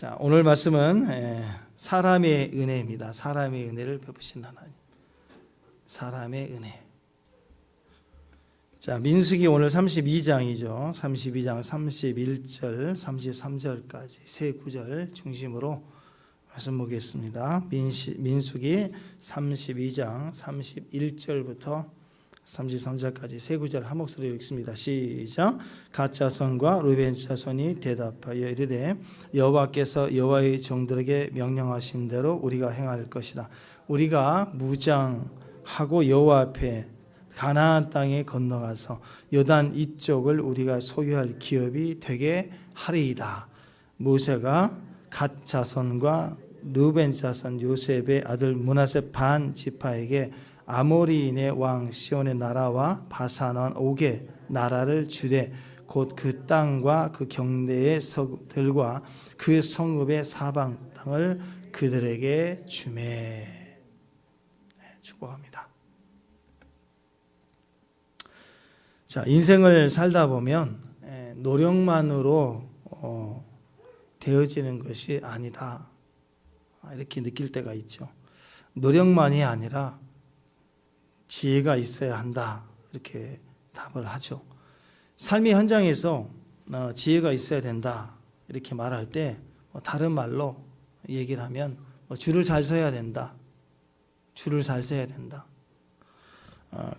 자, 오늘 말씀은 사람의 은혜입니다. 사람의 은혜를 베푸신 하나님. 사람의 은혜. 자, 민수기 오늘 32장이죠. 32장 31절, 33절까지 세 구절 중심으로 말씀 보겠습니다. 민수기 32장 31절부터 33절까지 세 구절 한 목소리로 읽습니다. 시작. 갓 자손과 루벤 자손이 대답하여 이르되 여호와께서 여호와의 종들에게 명령하신 대로 우리가 행할 것이다. 우리가 무장하고 여호와 앞에 가나안 땅에 건너가서 요단 이쪽을 우리가 소유할 기업이 되게 하리이다. 모세가 갓 자손과 루벤 자손 요셉의 아들 므낫세 반 지파에게 아모리인의 왕 시온의 나라와 바산원 옥의 나라를 주되 곧 그 땅과 그 경내의 성읍들과 그 성읍의 사방 땅을 그들에게 주매. 축복합니다. 자, 인생을 살다 보면 노력만으로 되어지는 것이 아니다, 이렇게 느낄 때가 있죠. 노력만이 아니라 지혜가 있어야 한다, 이렇게 답을 하죠. 삶의 현장에서 지혜가 있어야 된다 이렇게 말할 때 다른 말로 얘기를 하면 줄을 잘 서야 된다, 줄을 잘 서야 된다,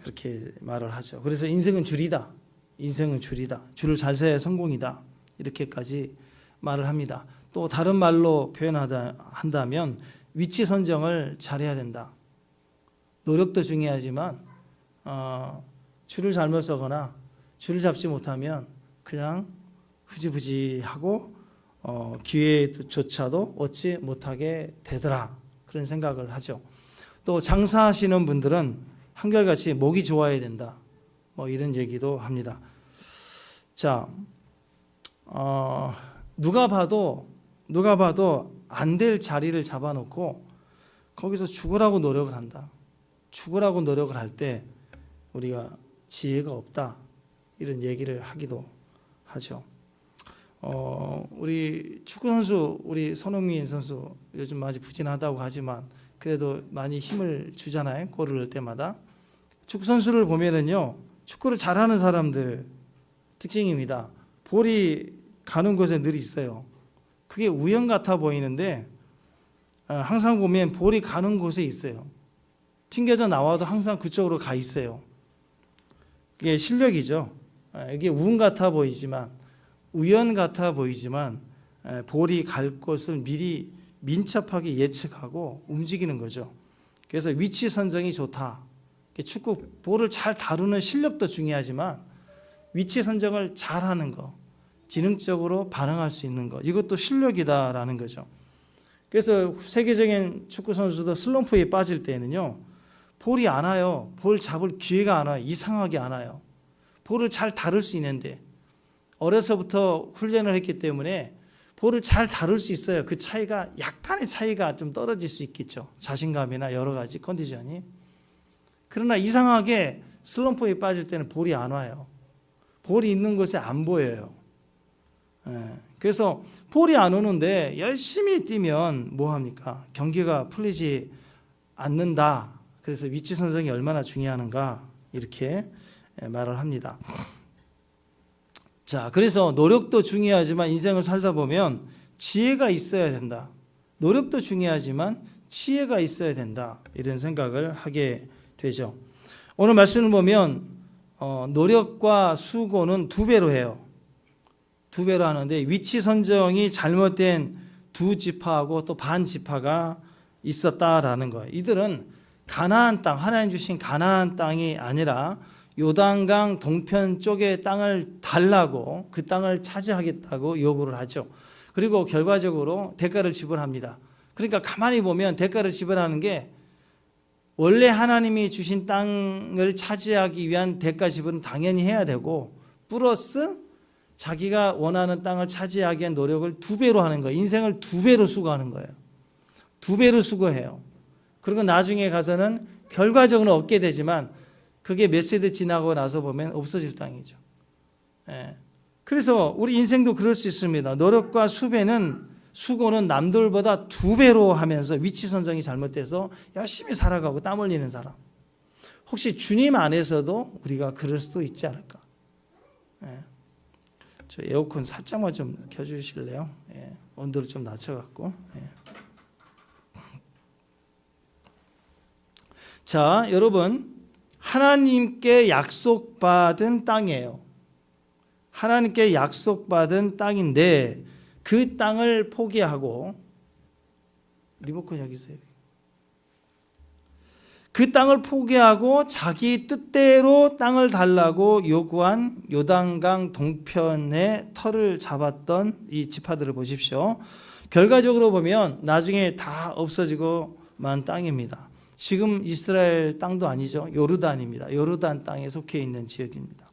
그렇게 말을 하죠. 그래서 인생은 줄이다, 인생은 줄이다, 줄을 잘 서야 성공이다, 이렇게까지 말을 합니다. 또 다른 말로 표현한다면 위치 선정을 잘해야 된다. 노력도 중요하지만 줄을 잘못 서거나 줄을 잡지 못하면 그냥 흐지부지하고 기회조차도 얻지 못하게 되더라, 그런 생각을 하죠. 또 장사하시는 분들은 한결같이 목이 좋아야 된다, 이런 얘기도 합니다. 자, 누가 봐도 안 될 자리를 잡아놓고 거기서 죽으라고 노력을 한다. 죽으라고 노력을 할 때 우리가 지혜가 없다, 이런 얘기를 하기도 하죠. 우리 축구 선수, 우리 손흥민 선수 요즘 많이 부진하다고 하지만 그래도 많이 힘을 주잖아요, 골을 넣을 때마다. 축구 선수를 보면은요, 축구를 잘하는 사람들 특징입니다. 볼이 가는 곳에 늘 있어요. 그게 우연 같아 보이는데 항상 보면 볼이 가는 곳에 있어요. 튕겨져 나와도 항상 그쪽으로 가 있어요. 이게 실력이죠. 이게 운 같아 보이지만, 우연 같아 보이지만 볼이 갈 곳을 미리 민첩하게 예측하고 움직이는 거죠. 그래서 위치 선정이 좋다. 축구 볼을 잘 다루는 실력도 중요하지만 위치 선정을 잘하는 거, 지능적으로 반응할 수 있는 것, 이것도 실력이다라는 거죠. 그래서 세계적인 축구 선수도 슬럼프에 빠질 때는요, 볼이 안 와요. 볼 잡을 기회가 안 와요. 이상하게 안 와요. 볼을 잘 다룰 수 있는데 어려서부터 훈련을 했기 때문에 볼을 잘 다룰 수 있어요. 그 차이가, 약간의 차이가 좀 떨어질 수 있겠죠. 자신감이나 여러 가지 컨디션이. 그러나 이상하게 슬럼프에 빠질 때는 볼이 안 와요. 볼이 있는 곳에 안 보여요. 그래서 볼이 안 오는데 열심히 뛰면 뭐합니까? 경기가 풀리지 않는다. 그래서 위치 선정이 얼마나 중요한가, 이렇게 말을 합니다. 자, 그래서 노력도 중요하지만 인생을 살다 보면 지혜가 있어야 된다. 노력도 중요하지만 지혜가 있어야 된다, 이런 생각을 하게 되죠. 오늘 말씀을 보면 노력과 수고는 두 배로 해요. 두 배로 하는데 위치 선정이 잘못된 두 지파하고 또 반 지파가 있었다라는 거예요. 이들은 가나안 땅, 하나님 주신 가나안 땅이 아니라 요단강 동편 쪽의 땅을 달라고, 그 땅을 차지하겠다고 요구를 하죠. 그리고 결과적으로 대가를 지불합니다. 그러니까 가만히 보면 대가를 지불하는 게, 원래 하나님이 주신 땅을 차지하기 위한 대가 지불은 당연히 해야 되고, 플러스 자기가 원하는 땅을 차지하기 위한 노력을 두 배로 하는 거예요. 인생을 두 배로 수고하는 거예요. 두 배로 수고해요. 그리고 나중에 가서는 결과적으로 얻게 되지만 그게 몇 세대 지나고 나서 보면 없어질 땅이죠. 그래서 우리 인생도 그럴 수 있습니다. 노력과 수배는 수고는 남들보다 2배로 하면서 위치 선정이 잘못돼서 열심히 살아가고 땀 흘리는 사람. 혹시 주님 안에서도 우리가 그럴 수도 있지 않을까? 예. 저 에어컨 살짝만 좀 켜주실래요? 예. 온도를 좀 낮춰갖고. 예. 자, 여러분, 하나님께 약속받은 땅이에요. 하나님께 약속받은 땅인데 그 땅을 포기하고, 리모컨 여기 있어요. 그 땅을 포기하고 자기 뜻대로 땅을 달라고 요구한 요단강 동편의 터를 잡았던 이 지파들을 보십시오. 결과적으로 보면 나중에 다 없어지고만 땅입니다. 지금 이스라엘 땅도 아니죠. 요르단입니다. 요르단 땅에 속해 있는 지역입니다.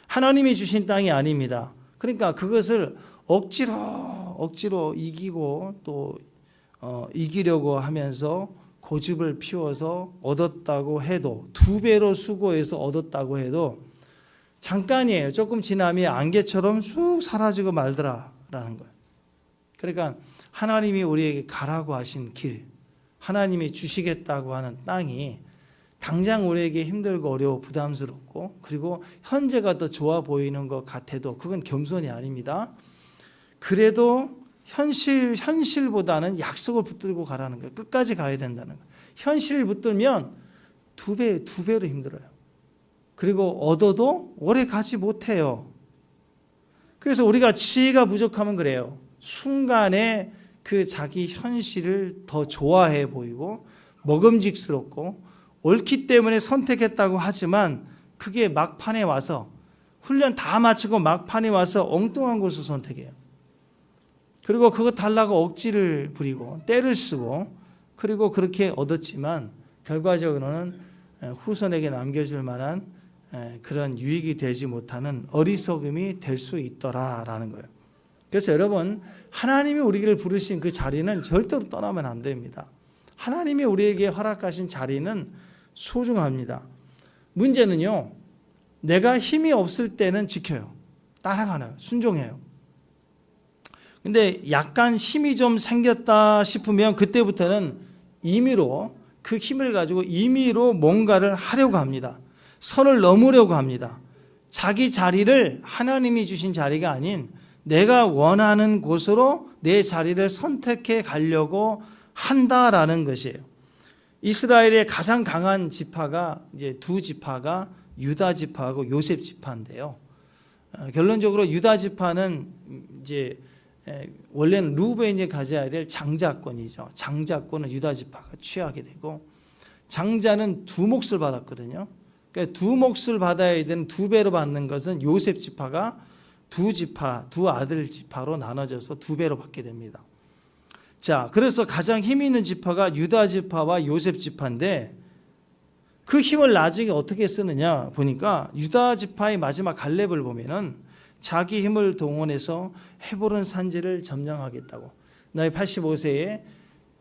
하나님이 주신 땅이 아닙니다. 그러니까 그것을 억지로 이기고 또 이기려고 하면서 고집을 피워서 얻었다고 해도, 2배로 수고해서 얻었다고 해도 잠깐이에요. 조금 지나면 안개처럼 쑥 사라지고 말더라라는 거예요. 그러니까 하나님이 우리에게 가라고 하신 길, 하나님이 주시겠다고 하는 땅이 당장 우리에게 힘들고 어려워 부담스럽고 그리고 현재가 더 좋아 보이는 것 같아도 그건 겸손이 아닙니다. 그래도 현실보다는 약속을 붙들고 가라는 거예요. 끝까지 가야 된다는 거예요. 현실을 붙들면 2배로 힘들어요. 그리고 얻어도 오래 가지 못해요. 그래서 우리가 지혜가 부족하면 그래요. 순간에 그 자기 현실을 더 좋아해 보이고 먹음직스럽고 옳기 때문에 선택했다고 하지만 그게 막판에 와서 훈련 다 마치고 막판에 와서 엉뚱한 곳을 선택해요. 그리고 그거 달라고 억지를 부리고 때를 쓰고 그리고 그렇게 얻었지만 결과적으로는 후손에게 남겨줄 만한 그런 유익이 되지 못하는 어리석음이 될 수 있더라라는 거예요. 그래서 여러분, 하나님이 우리를 부르신 그 자리는 절대로 떠나면 안 됩니다. 하나님이 우리에게 허락하신 자리는 소중합니다. 문제는요, 내가 힘이 없을 때는 지켜요. 따라가나요? 순종해요. 근데 약간 힘이 좀 생겼다 싶으면 그때부터는 임의로, 그 힘을 가지고 임의로 뭔가를 하려고 합니다. 선을 넘으려고 합니다. 자기 자리를 하나님이 주신 자리가 아닌 내가 원하는 곳으로 내 자리를 선택해 가려고 한다라는 것이에요. 이스라엘의 가장 강한 지파가 이제 2지파가 유다 지파하고 요셉 지파인데요. 결론적으로 유다 지파는 이제 원래는 루벤이 가져야 될 장자권이죠. 장자권을 유다 지파가 취하게 되고 장자는 2몫을 받았거든요. 그러니까 2몫을 받아야 되는 2배로 받는 것은 요셉 지파가 2지파, 2아들 지파로 나눠져서 2배로 받게 됩니다. 자, 그래서 가장 힘 있는 지파가 유다 지파와 요셉 지파인데 그 힘을 나중에 어떻게 쓰느냐 보니까 유다 지파의 마지막 갈렙을 보면은 자기 힘을 동원해서 헤브론 산지를 점령하겠다고, 너희 85세에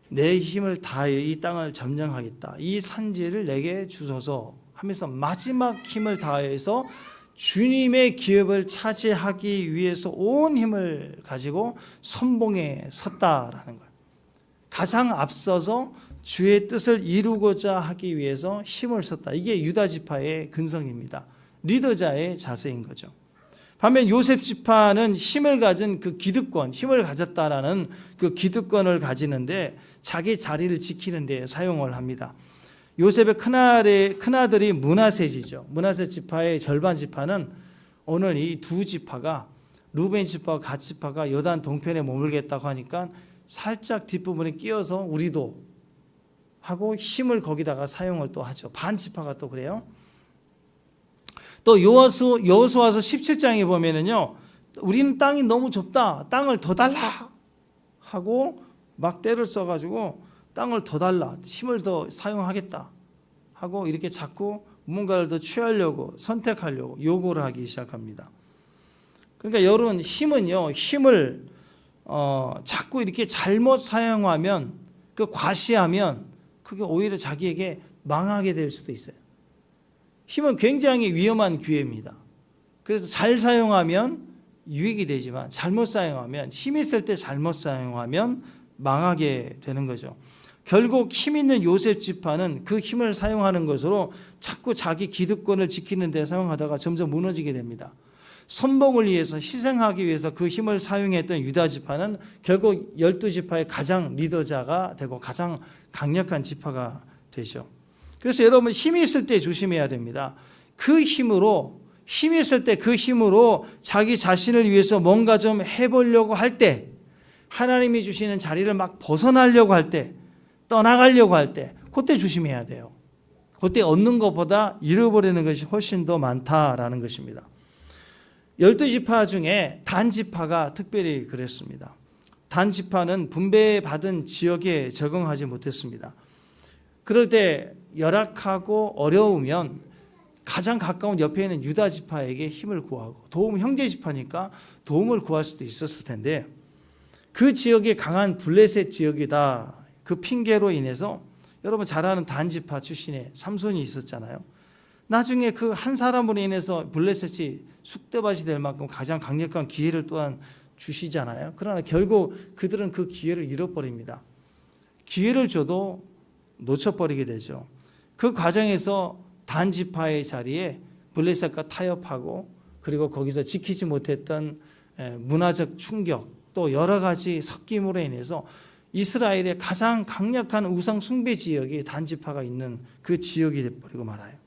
내 힘을 다해 이 땅을 점령하겠다, 이 산지를 내게 주소서 하면서 마지막 힘을 다해서 주님의 기업을 차지하기 위해서 온 힘을 가지고 선봉에 섰다라는 거예요. 가장 앞서서 주의 뜻을 이루고자 하기 위해서 힘을 썼다. 이게 유다 지파의 근성입니다. 리더자의 자세인 거죠. 반면 요셉 지파는 힘을 가진 그 기득권, 힘을 가졌다라는 그 기득권을 가지는데 자기 자리를 지키는 데 사용을 합니다. 요셉의 큰아들이 므낫세지죠. 므낫세 지파의 절반 지파는 오늘 이 2지파가 루벤 지파와 갓 지파가 요단 동편에 머물겠다고 하니까 살짝 뒷부분에 끼어서 우리도 하고 힘을 거기다가 사용을 또 하죠. 반 지파가 또 그래요. 또 여호수아서 17장에 보면은요, 우리는 땅이 너무 좁다, 땅을 더 달라 하고 막 때를 써가지고 땅을 더 달라, 힘을 더 사용하겠다 하고 이렇게 자꾸 뭔가를 더 취하려고 선택하려고 요구를 하기 시작합니다. 그러니까 여러분, 힘은요, 힘을 자꾸 이렇게 잘못 사용하면, 그 과시하면 그게 오히려 자기에게 망하게 될 수도 있어요. 힘은 굉장히 위험한 기회입니다. 그래서 잘 사용하면 유익이 되지만 잘못 사용하면, 힘 있을 때 잘못 사용하면 망하게 되는 거죠. 결국 힘 있는 요셉 지파는 그 힘을 사용하는 것으로 자꾸 자기 기득권을 지키는 데 사용하다가 점점 무너지게 됩니다. 선봉을 위해서, 희생하기 위해서 그 힘을 사용했던 유다 지파는 결국 12지파의 가장 리더자가 되고 가장 강력한 지파가 되죠. 그래서 여러분, 힘이 있을 때 조심해야 됩니다. 그 힘으로, 힘이 있을 때 그 힘으로 자기 자신을 위해서 뭔가 좀 해보려고 할 때, 하나님이 주시는 자리를 막 벗어나려고 할 때, 떠나가려고 할 때, 그때 조심해야 돼요. 그때 얻는 것보다 잃어버리는 것이 훨씬 더 많다라는 것입니다. 12지파 중에 단지파가 특별히 그랬습니다. 단지파는 분배받은 지역에 적응하지 못했습니다. 그럴 때 열악하고 어려우면 가장 가까운 옆에 있는 유다 지파에게 힘을 구하고, 도움, 형제 지파니까 도움을 구할 수도 있었을 텐데, 그 지역이 강한 블레셋 지역이다, 그 핑계로 인해서, 여러분 잘 아는 단지파 출신의 삼손이 있었잖아요. 나중에 그 한 사람으로 인해서 블레셋이 쑥대밭이 될 만큼 가장 강력한 기회를 또한 주시잖아요. 그러나 결국 그들은 그 기회를 잃어버립니다. 기회를 줘도 놓쳐버리게 되죠. 그 과정에서 단지파의 자리에 블레셋과 타협하고, 그리고 거기서 지키지 못했던 문화적 충격, 또 여러 가지 섞임으로 인해서 이스라엘의 가장 강력한 우상 숭배 지역이 단지파가 있는 그 지역이 되어버리고 말아요.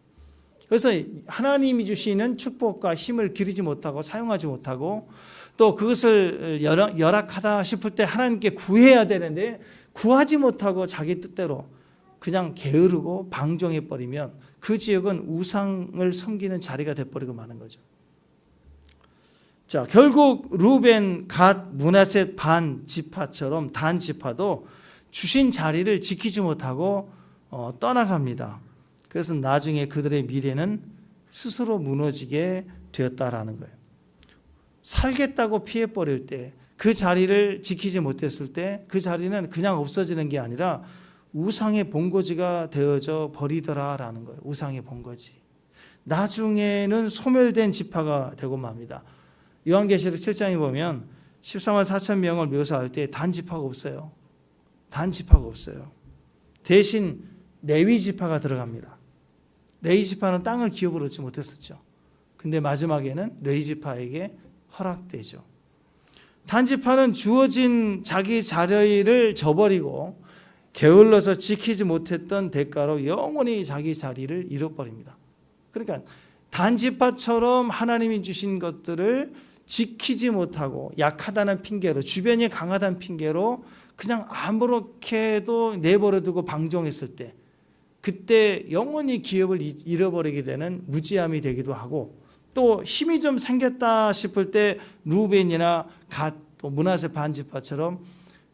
그래서 하나님이 주시는 축복과 힘을 기르지 못하고 사용하지 못하고, 또 그것을 열악하다 싶을 때 하나님께 구해야 되는데 구하지 못하고 자기 뜻대로 그냥 게으르고 방종해버리면 그 지역은 우상을 섬기는 자리가 되어버리고 마는 거죠. 자, 결국 루벤, 갓, 므낫셋 반 지파처럼 단 지파도 주신 자리를 지키지 못하고 떠나갑니다. 그래서 나중에 그들의 미래는 스스로 무너지게 되었다라는 거예요. 살겠다고 피해버릴 때, 그 자리를 지키지 못했을 때 그 자리는 그냥 없어지는 게 아니라 우상의 본거지가 되어져 버리더라라는 거예요. 우상의 본거지. 나중에는 소멸된 지파가 되고 맙니다. 요한계시록 7장에 보면 13만 4천 명을 묘사할 때 단지파가 없어요. 단지파가 없어요. 대신 레위 지파가 들어갑니다. 레위 지파는 땅을 기업으로 얻지 못했었죠. 근데 마지막에는 레위 지파에게 허락되죠. 단지파는 주어진 자기 자리를 저버리고 게을러서 지키지 못했던 대가로 영원히 자기 자리를 잃어버립니다. 그러니까 단지파처럼 하나님이 주신 것들을 지키지 못하고 약하다는 핑계로, 주변이 강하다는 핑계로 그냥 아무렇게도 내버려두고 방종했을 때, 그때 영원히 기업을 잃어버리게 되는 무지함이 되기도 하고, 또 힘이 좀 생겼다 싶을 때 루벤이나 갓, 또 므낫셋 반지파처럼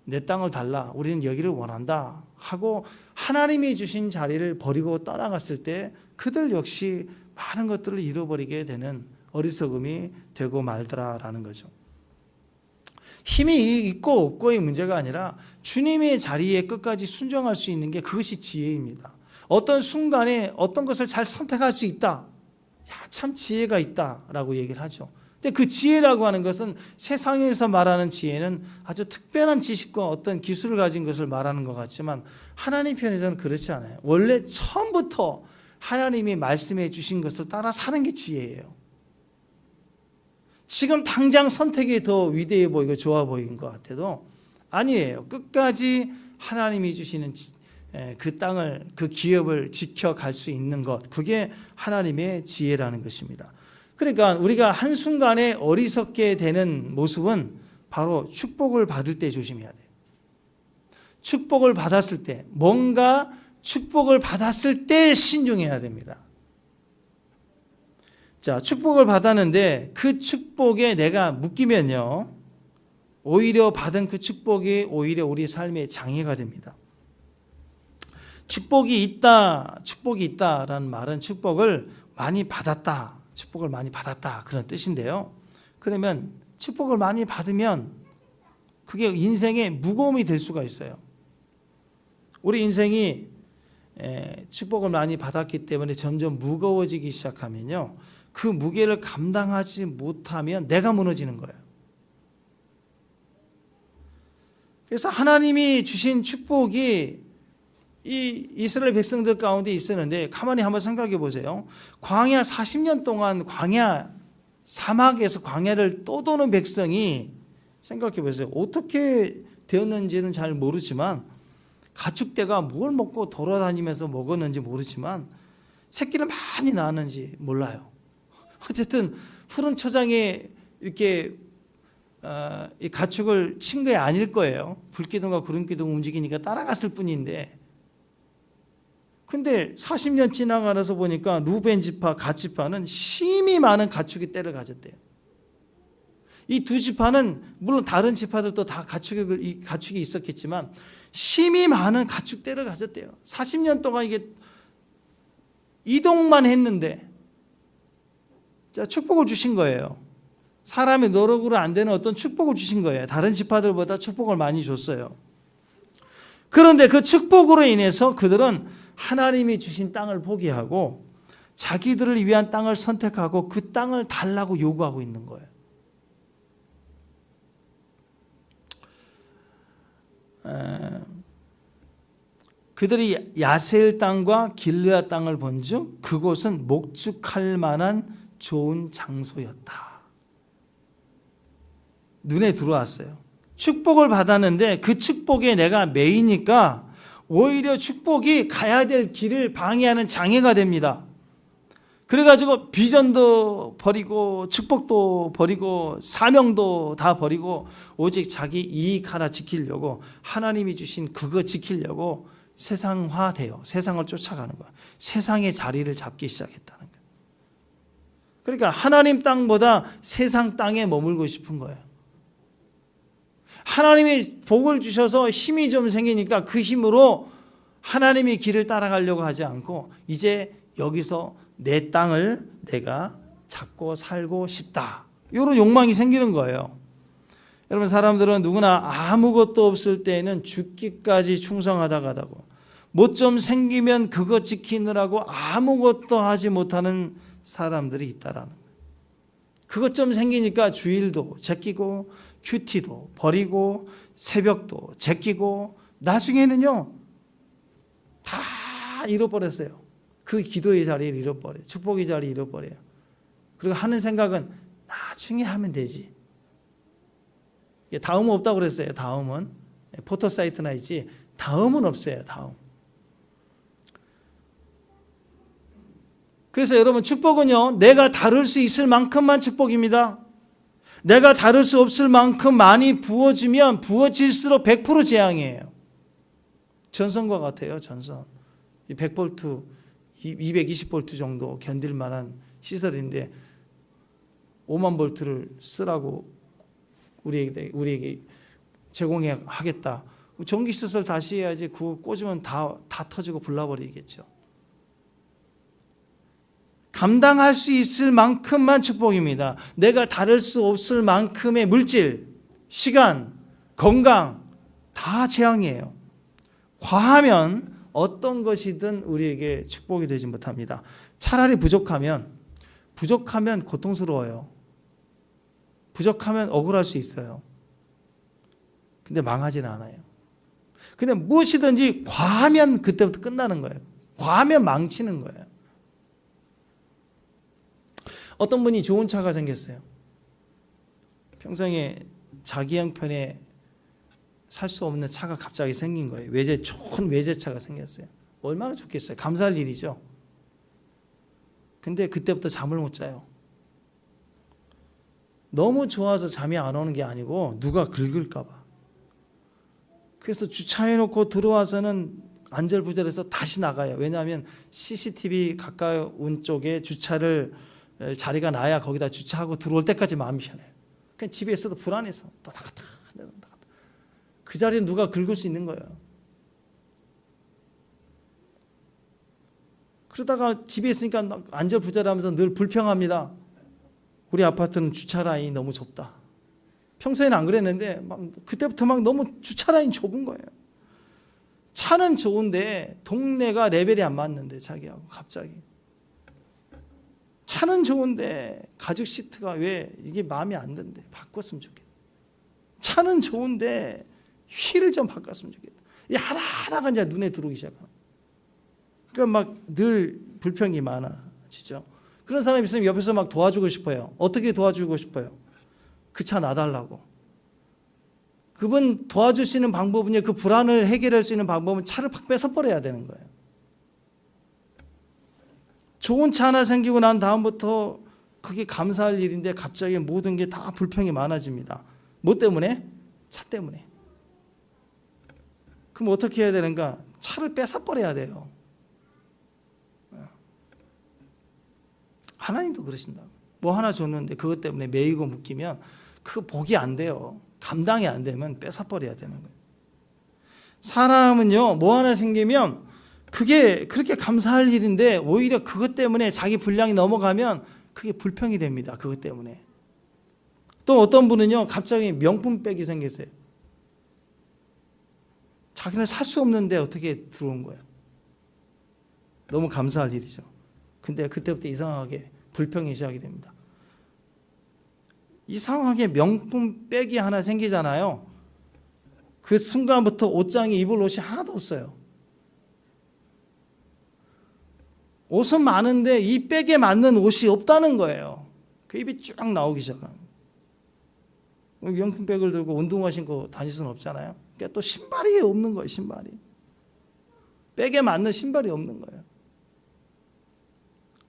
내 땅을 달라, 우리는 여기를 원한다 하고 하나님이 주신 자리를 버리고 떠나갔을 때 그들 역시 많은 것들을 잃어버리게 되는 어리석음이 되고 말더라라는 거죠. 힘이 있고 없고의 문제가 아니라 주님의 자리에 끝까지 순종할 수 있는 게, 그것이 지혜입니다. 어떤 순간에 어떤 것을 잘 선택할 수 있다, 참 지혜가 있다라고 얘기를 하죠. 근데 그 지혜라고 하는 것은 세상에서 말하는 지혜는 아주 특별한 지식과 어떤 기술을 가진 것을 말하는 것 같지만, 하나님 편에서는 그렇지 않아요. 원래 처음부터 하나님이 말씀해 주신 것을 따라 사는 게 지혜예요. 지금 당장 선택이 더 위대해 보이고 좋아 보이는 것 같아도 아니에요. 끝까지 하나님이 주시는 그 땅을, 그 기업을 지켜갈 수 있는 것, 그게 하나님의 지혜라는 것입니다. 그러니까 우리가 한순간에 어리석게 되는 모습은 바로 축복을 받을 때 조심해야 돼요. 축복을 받았을 때, 뭔가 축복을 받았을 때 신중해야 됩니다. 자, 축복을 받았는데 그 축복에 내가 묶이면요, 오히려 받은 그 축복이 오히려 우리 삶의 장애가 됩니다. 축복이 있다라는 말은 축복을 많이 받았다, 그런 뜻인데요. 그러면 축복을 많이 받으면 그게 인생의 무거움이 될 수가 있어요. 우리 인생이 축복을 많이 받았기 때문에 점점 무거워지기 시작하면요, 그 무게를 감당하지 못하면 내가 무너지는 거예요. 그래서 하나님이 주신 축복이 이 이스라엘 백성들 가운데 있었는데 가만히 한번 생각해 보세요. 광야 40년 동안 광야 사막에서 광야를 떠도는 백성이 생각해 보세요. 어떻게 되었는지는 잘 모르지만 가축대가 뭘 먹고 돌아다니면서 먹었는지 모르지만 새끼를 많이 낳았는지 몰라요. 어쨌든 푸른 초장에 이렇게 이 가축을 친 게 아닐 거예요. 불기둥과 구름기둥 움직이니까 따라갔을 뿐인데, 근데 40년 지나가서 보니까 루벤 지파, 갓 지파는 심히 많은 가축의 떼를 가졌대요. 이 두 지파는 물론 다른 지파들도 다 가축이 있었겠지만 심히 많은 가축 떼를 가졌대요. 40년 동안 이게 이동만 했는데 자, 축복을 주신 거예요. 사람의 노력으로 안 되는 어떤 축복을 주신 거예요. 다른 지파들보다 축복을 많이 줬어요. 그런데 그 축복으로 인해서 그들은 하나님이 주신 땅을 포기하고 자기들을 위한 땅을 선택하고 그 땅을 달라고 요구하고 있는 거예요. 그들이 야셀 땅과 길르앗 땅을 본즉 그곳은 목축할 만한 좋은 장소였다. 눈에 들어왔어요. 축복을 받았는데 그 축복에 내가 매이니까 오히려 축복이 가야 될 길을 방해하는 장애가 됩니다. 그래가지고 비전도 버리고 축복도 버리고 사명도 다 버리고 오직 자기 이익 하나 지키려고 하나님이 주신 그거 지키려고 세상화돼요. 세상을 쫓아가는 거야. 세상의 자리를 잡기 시작했다는 거예요. 그러니까 하나님 땅보다 세상 땅에 머물고 싶은 거예요. 하나님이 복을 주셔서 힘이 좀 생기니까 그 힘으로 하나님의 길을 따라가려고 하지 않고 이제 여기서 내 땅을 내가 잡고 살고 싶다. 이런 욕망이 생기는 거예요. 여러분, 사람들은 누구나 아무것도 없을 때에는 죽기까지 충성하다 가다고 뭐 좀 생기면 그거 지키느라고 아무것도 하지 못하는 사람들이 있다라는 거예요. 그것 좀 생기니까 주일도 제끼고 큐티도 버리고 새벽도 제끼고 나중에는요 다 잃어버렸어요. 그 기도의 자리를 잃어버려요. 축복의 자리를 잃어버려요. 그리고 하는 생각은 나중에 하면 되지. 다음은 없다고 그랬어요. 다음은 포토 사이트나 있지 다음은 없어요. 다음. 그래서 여러분, 축복은요 내가 다룰 수 있을 만큼만 축복입니다. 내가 다룰 수 없을 만큼 많이 부어지면 부어질수록 100% 재앙이에요. 전선과 같아요. 전선 100V 220V 정도 견딜 만한 시설인데 5만 볼트를 쓰라고 우리에게 제공하겠다. 전기 시설 다시 해야지. 그거 꽂으면 다 터지고 불나버리겠죠. 감당할 수 있을 만큼만 축복입니다. 내가 다룰 수 없을 만큼의 물질, 시간, 건강 다 재앙이에요. 과하면 어떤 것이든 우리에게 축복이 되지 못합니다. 차라리 부족하면 고통스러워요. 부족하면 억울할 수 있어요. 근데 망하지는 않아요. 근데 무엇이든지 과하면 그때부터 끝나는 거예요. 과하면 망치는 거예요. 어떤 분이 좋은 차가 생겼어요. 평생에 자기 형편에 살 수 없는 차가 갑자기 생긴 거예요. 좋은 외제차가 생겼어요. 얼마나 좋겠어요. 감사할 일이죠. 근데 그때부터 잠을 못 자요. 너무 좋아서 잠이 안 오는 게 아니고 누가 긁을까 봐. 그래서 주차해놓고 들어와서는 안절부절해서 다시 나가요. 왜냐하면 CCTV 가까운 쪽에 자리가 나야 거기다 주차하고 들어올 때까지 마음이 편해요. 그냥 집에 있어도 불안해서 또 나갔다. 그 자리에 누가 긁을 수 있는 거예요. 그러다가 집에 있으니까 안절부절하면서 늘 불평합니다. 우리 아파트는 주차 라인이 너무 좁다. 평소에는 안 그랬는데 그때부터 너무 주차 라인이 좁은 거예요. 차는 좋은데 동네가 레벨이 안 맞는데 자기하고 갑자기. 차는 좋은데 가죽 시트가 왜 이게 마음에 안 든대. 바꿨으면 좋겠다. 차는 좋은데 휘를 좀 바꿨으면 좋겠다. 이 하나하나가 이제 눈에 들어오기 시작하는. 그러니까 막 늘 불평이 많아지죠. 그런 사람이 있으면 옆에서 막 도와주고 싶어요. 어떻게 도와주고 싶어요? 그 차 놔달라고. 그분 도와줄 수 있는 방법은요, 그 불안을 해결할 수 있는 방법은 차를 팍 뺏어버려야 되는 거예요. 좋은 차 하나 생기고 난 다음부터 그게 감사할 일인데 갑자기 모든 게 다 불평이 많아집니다. 뭐 때문에? 차 때문에. 그럼 어떻게 해야 되는가? 차를 뺏어버려야 돼요. 하나님도 그러신다. 뭐 하나 줬는데 그것 때문에 매이고 묶이면 그거 복이 안 돼요. 감당이 안 되면 뺏어버려야 되는 거예요. 사람은요, 뭐 하나 생기면 그게 그렇게 감사할 일인데 오히려 그것 때문에 자기 분량이 넘어가면 그게 불평이 됩니다. 그것 때문에. 또 어떤 분은요, 갑자기 명품백이 생겼어요. 자기는 살 수 없는데 어떻게 들어온 거예요? 너무 감사할 일이죠. 근데 그때부터 이상하게 불평이 시작이 됩니다. 이상하게 명품백이 하나 생기잖아요. 그 순간부터 옷장에 입을 옷이 하나도 없어요. 옷은 많은데 이 백에 맞는 옷이 없다는 거예요. 그 입이 쭉 나오기 시작한. 명품백을 들고 운동화 신고 다닐 수는 없잖아요. 그러니까 또 신발이 없는 거예요. 신발이. 백에 맞는 신발이 없는 거예요.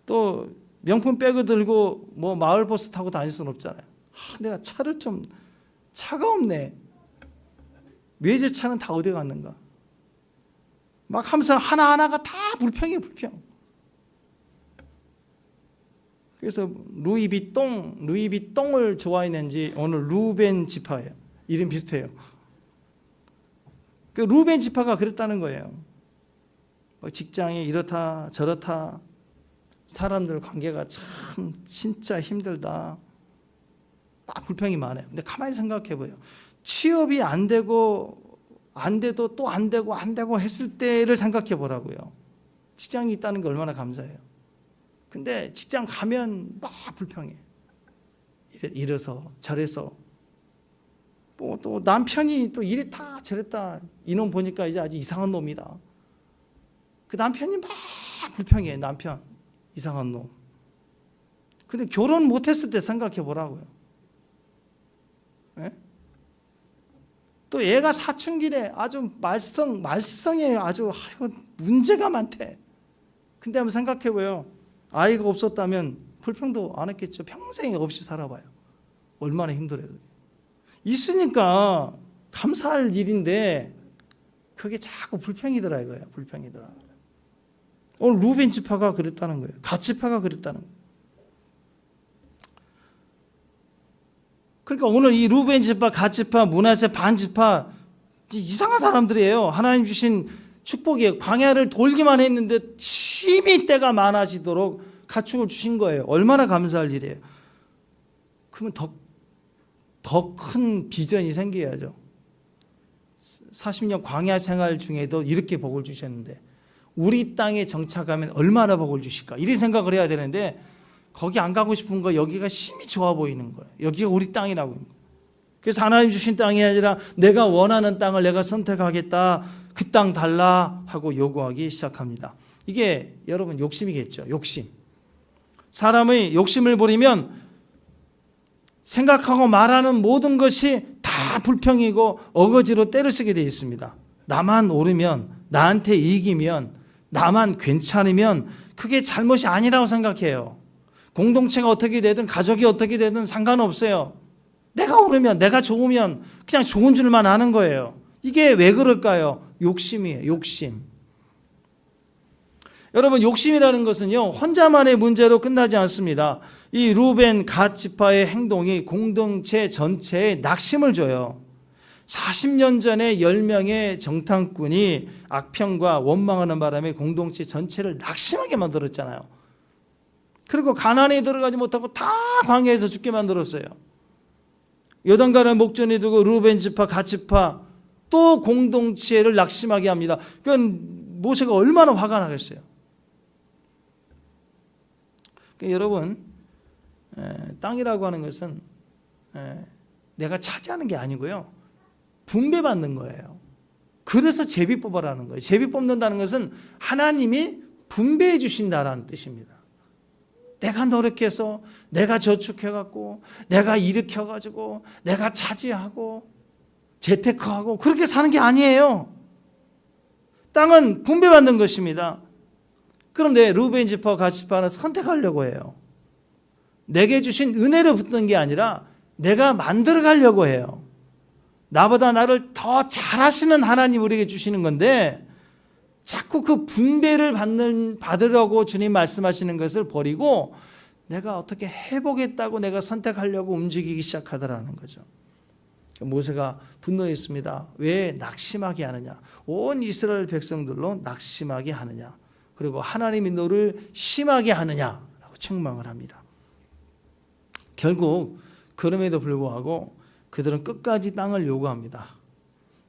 또 명품백을 들고 뭐 마을버스 타고 다닐 수는 없잖아요. 내가 차를 좀, 차가 없네. 외제차는 다 어디 갔는가? 막 하면서 하나하나가 다 불평이에요, 불평. 그래서 루이비통을 좋아했는지 오늘 루벤 지파예요. 이름 비슷해요. 그 루벤 지파가 그랬다는 거예요. 직장이 이렇다 저렇다. 사람들 관계가 참 진짜 힘들다. 딱 불평이 많아요. 근데 가만히 생각해 보세요. 취업이 안 되고 안 돼도 또 안 되고 안 되고 했을 때를 생각해 보라고요. 직장이 있다는 게 얼마나 감사해요. 근데 직장 가면 막 불평해. 이래서 저래서 또 남편이 또 이랬다 저랬다. 이놈 보니까 이제 아주 이상한 놈이다. 그 남편이 막 불평해. 남편 이상한 놈. 근데 결혼 못했을 때 생각해 보라고요. 예? 또 얘가 사춘기래. 아주 말썽에 아주 문제가 많대. 근데 한번 생각해 보요. 아이가 없었다면 불평도 안 했겠죠. 평생 없이 살아봐요. 얼마나 힘들어요. 있으니까 감사할 일인데 그게 자꾸 불평이더라 이거예요. 불평이더라. 오늘 루벤 지파가 그랬다는 거예요. 갓 지파가 그랬다는 거예요. 그러니까 오늘 이 루벤 지파, 갓 지파, 므낫세 반 지파 이상한 사람들이에요. 하나님 주신 축복이에요. 광야를 돌기만 했는데 심히 때가 많아지도록 가축을 주신 거예요. 얼마나 감사할 일이에요. 그러면 더 큰 비전이 생겨야죠. 40년 광야 생활 중에도 이렇게 복을 주셨는데 우리 땅에 정착하면 얼마나 복을 주실까? 이런 생각을 해야 되는데 거기 안 가고 싶은 거 여기가 심히 좋아 보이는 거예요. 여기가 우리 땅이라고. 그래서 하나님 주신 땅이 아니라 내가 원하는 땅을 내가 선택하겠다. 그 땅 달라 하고 요구하기 시작합니다. 이게 여러분 욕심이겠죠. 욕심. 사람의 욕심을 부리면 생각하고 말하는 모든 것이 다 불평이고 어거지로 때를 쓰게 되어 있습니다. 나만 옳으면, 나한테 이기면, 나만 괜찮으면 그게 잘못이 아니라고 생각해요. 공동체가 어떻게 되든 가족이 어떻게 되든 상관없어요. 내가 옳으면, 내가 좋으면 그냥 좋은 줄만 아는 거예요. 이게 왜 그럴까요? 욕심이에요. 욕심. 여러분 욕심이라는 것은요 혼자만의 문제로 끝나지 않습니다. 이 루벤 갓 지파의 행동이 공동체 전체에 낙심을 줘요. 40년 전에 10명의 정탐꾼이 악평과 원망하는 바람에 공동체 전체를 낙심하게 만들었잖아요. 그리고 가나안에 들어가지 못하고 다 광야에서 죽게 만들었어요. 요단강을 목전에 두고 루벤 지파, 갓 지파 또 공동체를 낙심하게 합니다. 그건 모세가 얼마나 화가 나겠어요. 그러니까 여러분 땅이라고 하는 것은 내가 차지하는 게 아니고요. 분배받는 거예요. 그래서 제비 뽑아라는 거예요. 제비 뽑는다는 것은 하나님이 분배해 주신다라는 뜻입니다. 내가 노력해서, 내가 저축해갖고, 내가 일으켜가지고, 내가 차지하고, 재테크하고, 그렇게 사는 게 아니에요. 땅은 분배받는 것입니다. 그런데 루벤 지파와 갓 지파는 선택하려고 해요. 내게 주신 은혜를 붙는 게 아니라 내가 만들어 가려고 해요. 나보다 나를 더 잘하시는 하나님 우리에게 주시는 건데 자꾸 그 분배를 받으려고 주님 말씀하시는 것을 버리고 내가 어떻게 해보겠다고 내가 선택하려고 움직이기 시작하더라는 거죠. 모세가 분노했습니다. 왜 낙심하게 하느냐? 온 이스라엘 백성들로 낙심하게 하느냐? 그리고 하나님이 너를 심하게 하느냐라고 책망을 합니다. 결국 그럼에도 불구하고 그들은 끝까지 땅을 요구합니다.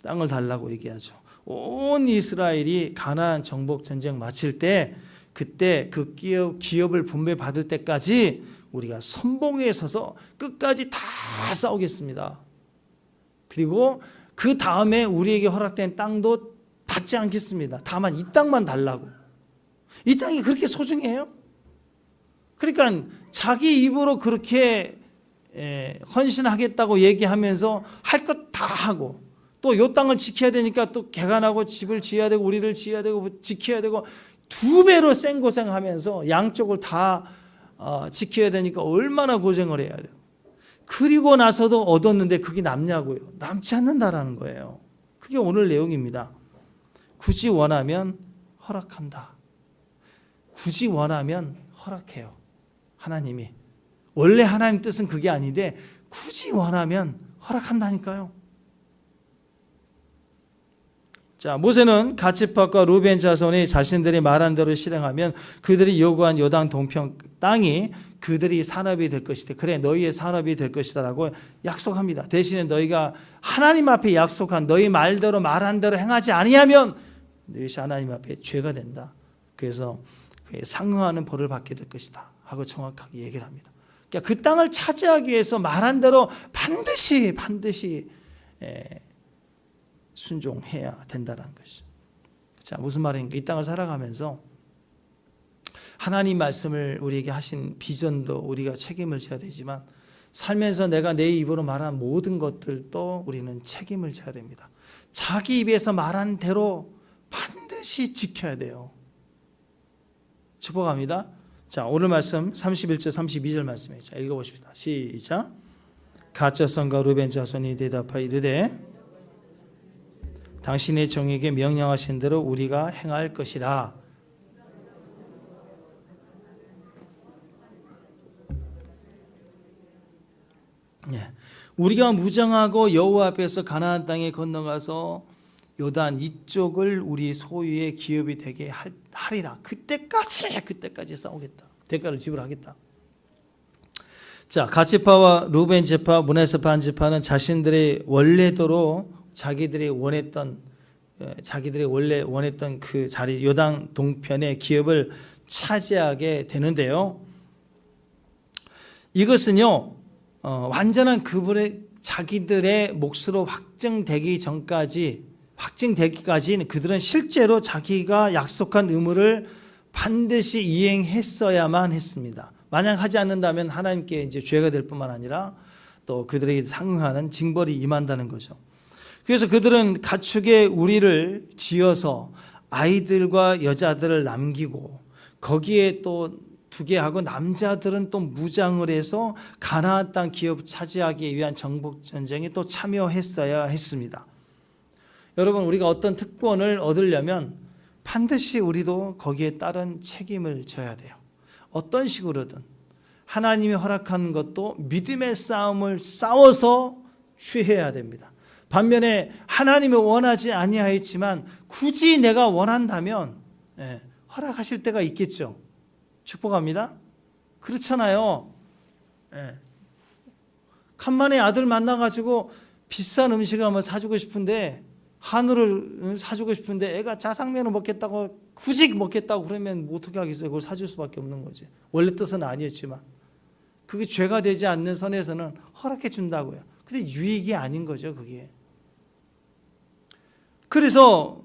땅을 달라고 얘기하죠. 온 이스라엘이 가나안 정복 전쟁 마칠 때 그때 그 기업을 분배받을 때까지 우리가 선봉에 서서 끝까지 다 싸우겠습니다. 그리고 그 다음에 우리에게 허락된 땅도 받지 않겠습니다. 다만 이 땅만 달라고. 이 땅이 그렇게 소중해요? 그러니까 자기 입으로 그렇게 헌신하겠다고 얘기하면서 할 것 다 하고 또 이 땅을 지켜야 되니까 또 개간하고 집을 지어야 되고 우리를 지어야 되고 지켜야 되고 두 배로 생고생하면서 양쪽을 다 지켜야 되니까 얼마나 고생을 해야 돼요. 그리고 나서도 얻었는데 그게 남냐고요. 남지 않는다라는 거예요. 그게 오늘 내용입니다. 굳이 원하면 허락한다. 굳이 원하면 허락해요. 하나님이. 원래 하나님 뜻은 그게 아닌데 굳이 원하면 허락한다니까요. 자, 모세는 갓 지파과 루벤 자손이 자신들이 말한 대로 실행하면 그들이 요구한 요단 동편 땅이 그들이 산업이 될 것이다. 그래, 너희의 산업이 될 것이다 라고 약속합니다. 대신에 너희가 하나님 앞에 약속한 너희 말대로 말한 대로 행하지 아니하면 너희가 하나님 앞에 죄가 된다. 그래서 그에 상응하는 벌을 받게 될 것이다 하고 정확하게 얘기를 합니다. 그러니까 그 땅을 차지하기 위해서 말한 대로 반드시 순종해야 된다는 것이죠. 자, 무슨 말인가? 이 땅을 살아가면서 하나님 말씀을 우리에게 하신 비전도 우리가 책임을 져야 되지만 살면서 내가 내 입으로 말한 모든 것들도 우리는 책임을 져야 됩니다. 자기 입에서 말한 대로 반드시 지켜야 돼요. 축복합니다. 자, 오늘 말씀 31절 32절 말씀이에요. 자, 읽어보십시다. 시작. 갓 자손과 루벤 자손이 대답하여 이르되 당신의 종에게 명령하신 대로 우리가 행할 것이라. 우리가 무장하고 여호와 앞에서 가나안 땅에 건너가서 요단 이쪽을 우리 소유의 기업이 되게 하리라. 그때까지 싸우겠다. 대가를 지불하겠다. 자, 갓 지파와 루벤 지파, 므낫세 반 지파는 자신들의 원래대로 자기들이 원래 원했던 그 자리 요단 동편의 기업을 차지하게 되는데요. 이것은요, 완전한 자기들의 몫으로 확증되기까지는 그들은 실제로 자기가 약속한 의무를 반드시 이행했어야만 했습니다. 만약 하지 않는다면 하나님께 이제 죄가 될 뿐만 아니라 또 그들에게 상응하는 징벌이 임한다는 거죠. 그래서 그들은 가축의 우리를 지어서 아이들과 여자들을 남기고 거기에 또 두게 하고 남자들은 또 무장을 해서 가나안 땅 기업 차지하기 위한 정복 전쟁에 또 참여했어야 했습니다. 여러분, 우리가 어떤 특권을 얻으려면 반드시 우리도 거기에 따른 책임을 져야 돼요. 어떤 식으로든 하나님이 허락한 것도 믿음의 싸움을 싸워서 취해야 됩니다. 반면에 하나님이 원하지 아니하였지만 굳이 내가 원한다면 허락하실 때가 있겠죠. 축복합니다. 그렇잖아요. 간만에 아들 만나가지고 비싼 음식을 한번 사주고 싶은데 한우를 사주고 싶은데 애가 짜장면을 먹겠다고 굳이 먹겠다고 그러면 어떻게 하겠어요? 그걸 사줄 수밖에 없는 거지. 원래 뜻은 아니었지만 그게 죄가 되지 않는 선에서는 허락해 준다고요. 근데 유익이 아닌 거죠. 그게 그래서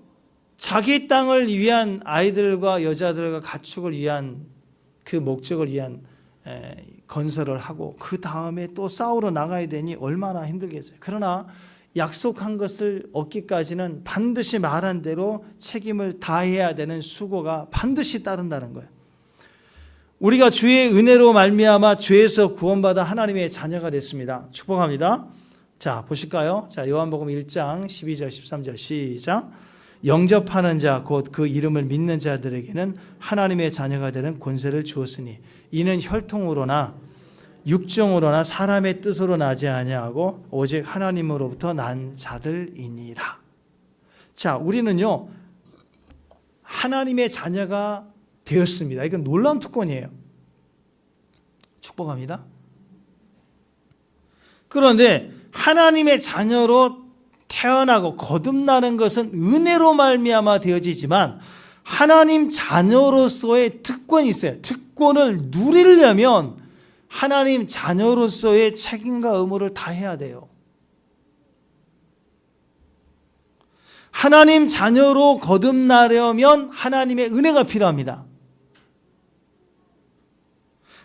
자기 땅을 위한 아이들과 여자들과 가축을 위한 그 목적을 위한 건설을 하고 그 다음에 또 싸우러 나가야 되니 얼마나 힘들겠어요. 그러나 약속한 것을 얻기까지는 반드시 말한 대로 책임을 다해야 되는 수고가 반드시 따른다는 거예요. 우리가 주의 은혜로 말미암아 죄에서 구원받아 하나님의 자녀가 됐습니다. 축복합니다. 자, 보실까요? 자, 요한복음 1장 12절 13절 시작. 영접하는 자 곧 그 이름을 믿는 자들에게는 하나님의 자녀가 되는 권세를 주었으니 이는 혈통으로나 육정으로나 사람의 뜻으로 나지 아니하고 오직 하나님으로부터 난 자들이니라. 자, 우리는요 하나님의 자녀가 되었습니다. 이건 놀라운 특권이에요. 축복합니다. 그런데 하나님의 자녀로 태어나고 거듭나는 것은 은혜로 말미암아 되어지지만 하나님 자녀로서의 특권이 있어요. 특권을 누리려면 하나님 자녀로서의 책임과 의무를 다해야 돼요. 하나님 자녀로 거듭나려면 하나님의 은혜가 필요합니다.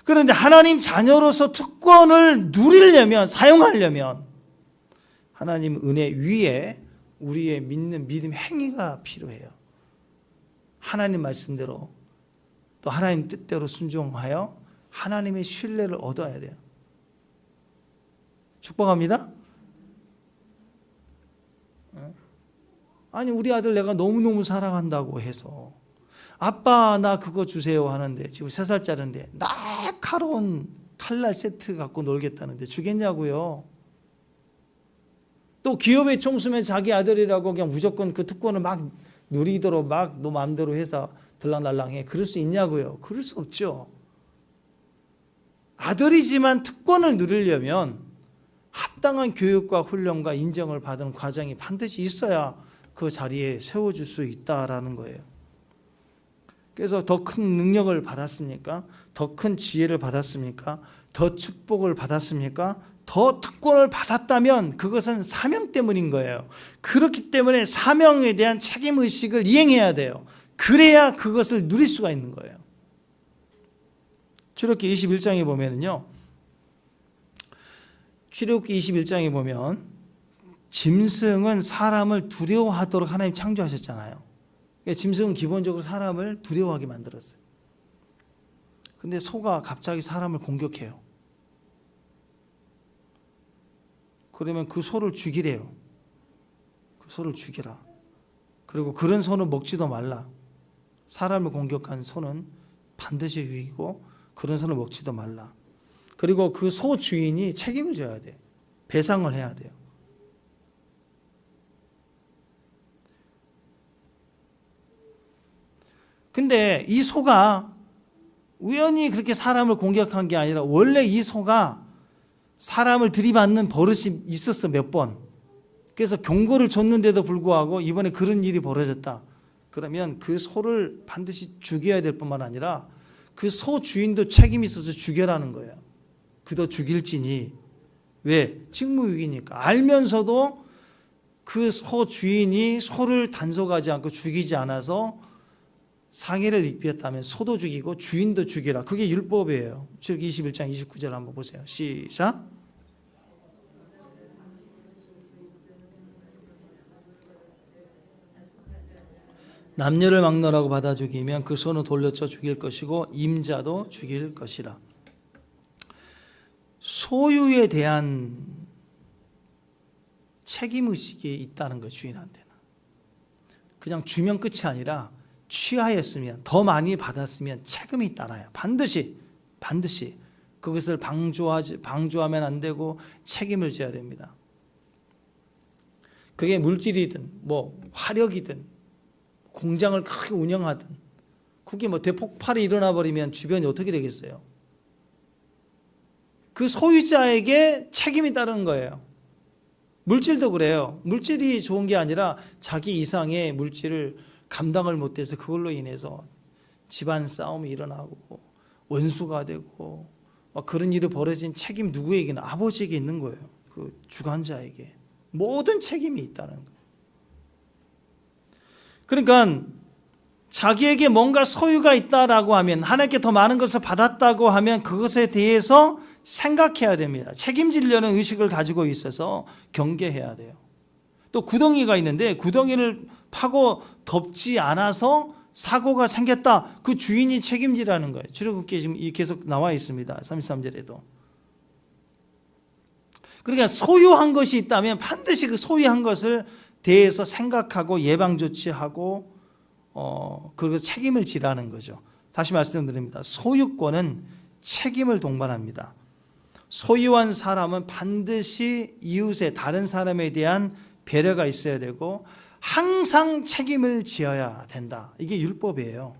그런데 하나님 자녀로서 특권을 누리려면, 사용하려면 하나님 은혜 위에 우리의 믿는 믿음 행위가 필요해요. 하나님 말씀대로 또 하나님 뜻대로 순종하여 하나님의 신뢰를 얻어야 돼요. 축복합니다. 아니 우리 아들 내가 너무너무 사랑한다고 해서 아빠 나 그거 주세요 하는데 지금 3살짜리인데 날카로운 칼날 세트 갖고 놀겠다는데 주겠냐고요. 또 기업의 총수면 자기 아들이라고 그냥 무조건 그 특권을 막 누리도록 막 너 마음대로 해서 들락날락해. 그럴 수 있냐고요. 그럴 수 없죠. 아들이지만 특권을 누리려면 합당한 교육과 훈련과 인정을 받은 과정이 반드시 있어야 그 자리에 세워줄 수 있다라는 거예요. 그래서 더 큰 능력을 받았습니까? 더 큰 지혜를 받았습니까? 더 축복을 받았습니까? 더 특권을 받았다면 그것은 사명 때문인 거예요. 그렇기 때문에 사명에 대한 책임의식을 이행해야 돼요. 그래야 그것을 누릴 수가 있는 거예요. 출애굽기 21장에 보면은요. 출애굽기 21장에 보면 짐승은 사람을 두려워하도록 하나님 창조하셨잖아요. 짐승은 기본적으로 사람을 두려워하게 만들었어요. 근데 소가 갑자기 사람을 공격해요. 그러면 그 소를 죽이래요. 그 소를 죽이라. 그리고 그런 소는 먹지도 말라. 사람을 공격한 소는 반드시 죽이고 그런 소는 먹지도 말라. 그리고 그 소 주인이 책임을 져야 돼요. 배상을 해야 돼요. 근데 이 소가 우연히 그렇게 사람을 공격한 게 아니라 원래 이 소가 사람을 들이받는 버릇이 있었어 몇 번. 그래서 경고를 줬는데도 불구하고 이번에 그런 일이 벌어졌다. 그러면 그 소를 반드시 죽여야 될 뿐만 아니라 그 소 주인도 책임이 있어서 죽여라는 거예요. 그도 죽일지니. 왜? 직무유기니까. 알면서도 그 소 주인이 소를 단속하지 않고 죽이지 않아서 상해를 입혔다면 소도 죽이고 주인도 죽이라. 그게 율법이에요. 출애굽기 21장 29절 한번 보세요. 시작. 남녀를 막론하고 받아 죽이면 그 소는 돌려쳐 죽일 것이고 임자도 죽일 것이라. 소유에 대한 책임의식이 있다는 거 주인한테는. 그냥 주면 끝이 아니라 취하였으면 더 많이 받았으면 책임이 따라요. 반드시 그것을 방조하면 안 되고 책임을 져야 됩니다. 그게 물질이든 뭐 화력이든 공장을 크게 운영하든 그게 뭐 대폭발이 일어나 버리면 주변이 어떻게 되겠어요? 그 소유자에게 책임이 따르는 거예요. 물질도 그래요. 물질이 좋은 게 아니라 자기 이상의 물질을 감당을 못해서 그걸로 인해서 집안 싸움이 일어나고 원수가 되고 막 그런 일이 벌어진 책임 누구에게는 아버지에게 있는 거예요. 그 주관자에게 모든 책임이 있다는 거예요. 그러니까 자기에게 뭔가 소유가 있다라고 하면, 하나님께 더 많은 것을 받았다고 하면 그것에 대해서 생각해야 됩니다. 책임지려는 의식을 가지고 있어서 경계해야 돼요. 또 구덩이가 있는데 구덩이를 파고 덮지 않아서 사고가 생겼다. 그 주인이 책임지라는 거예요. 출애굽기에 지금 계속 나와 있습니다. 33절에도. 그러니까 소유한 것이 있다면 반드시 그 소유한 것을 대해서 생각하고 예방 조치하고 그리고 책임을 지라는 거죠. 다시 말씀드립니다. 소유권은 책임을 동반합니다. 소유한 사람은 반드시 이웃의 다른 사람에 대한 배려가 있어야 되고 항상 책임을 지어야 된다. 이게 율법이에요.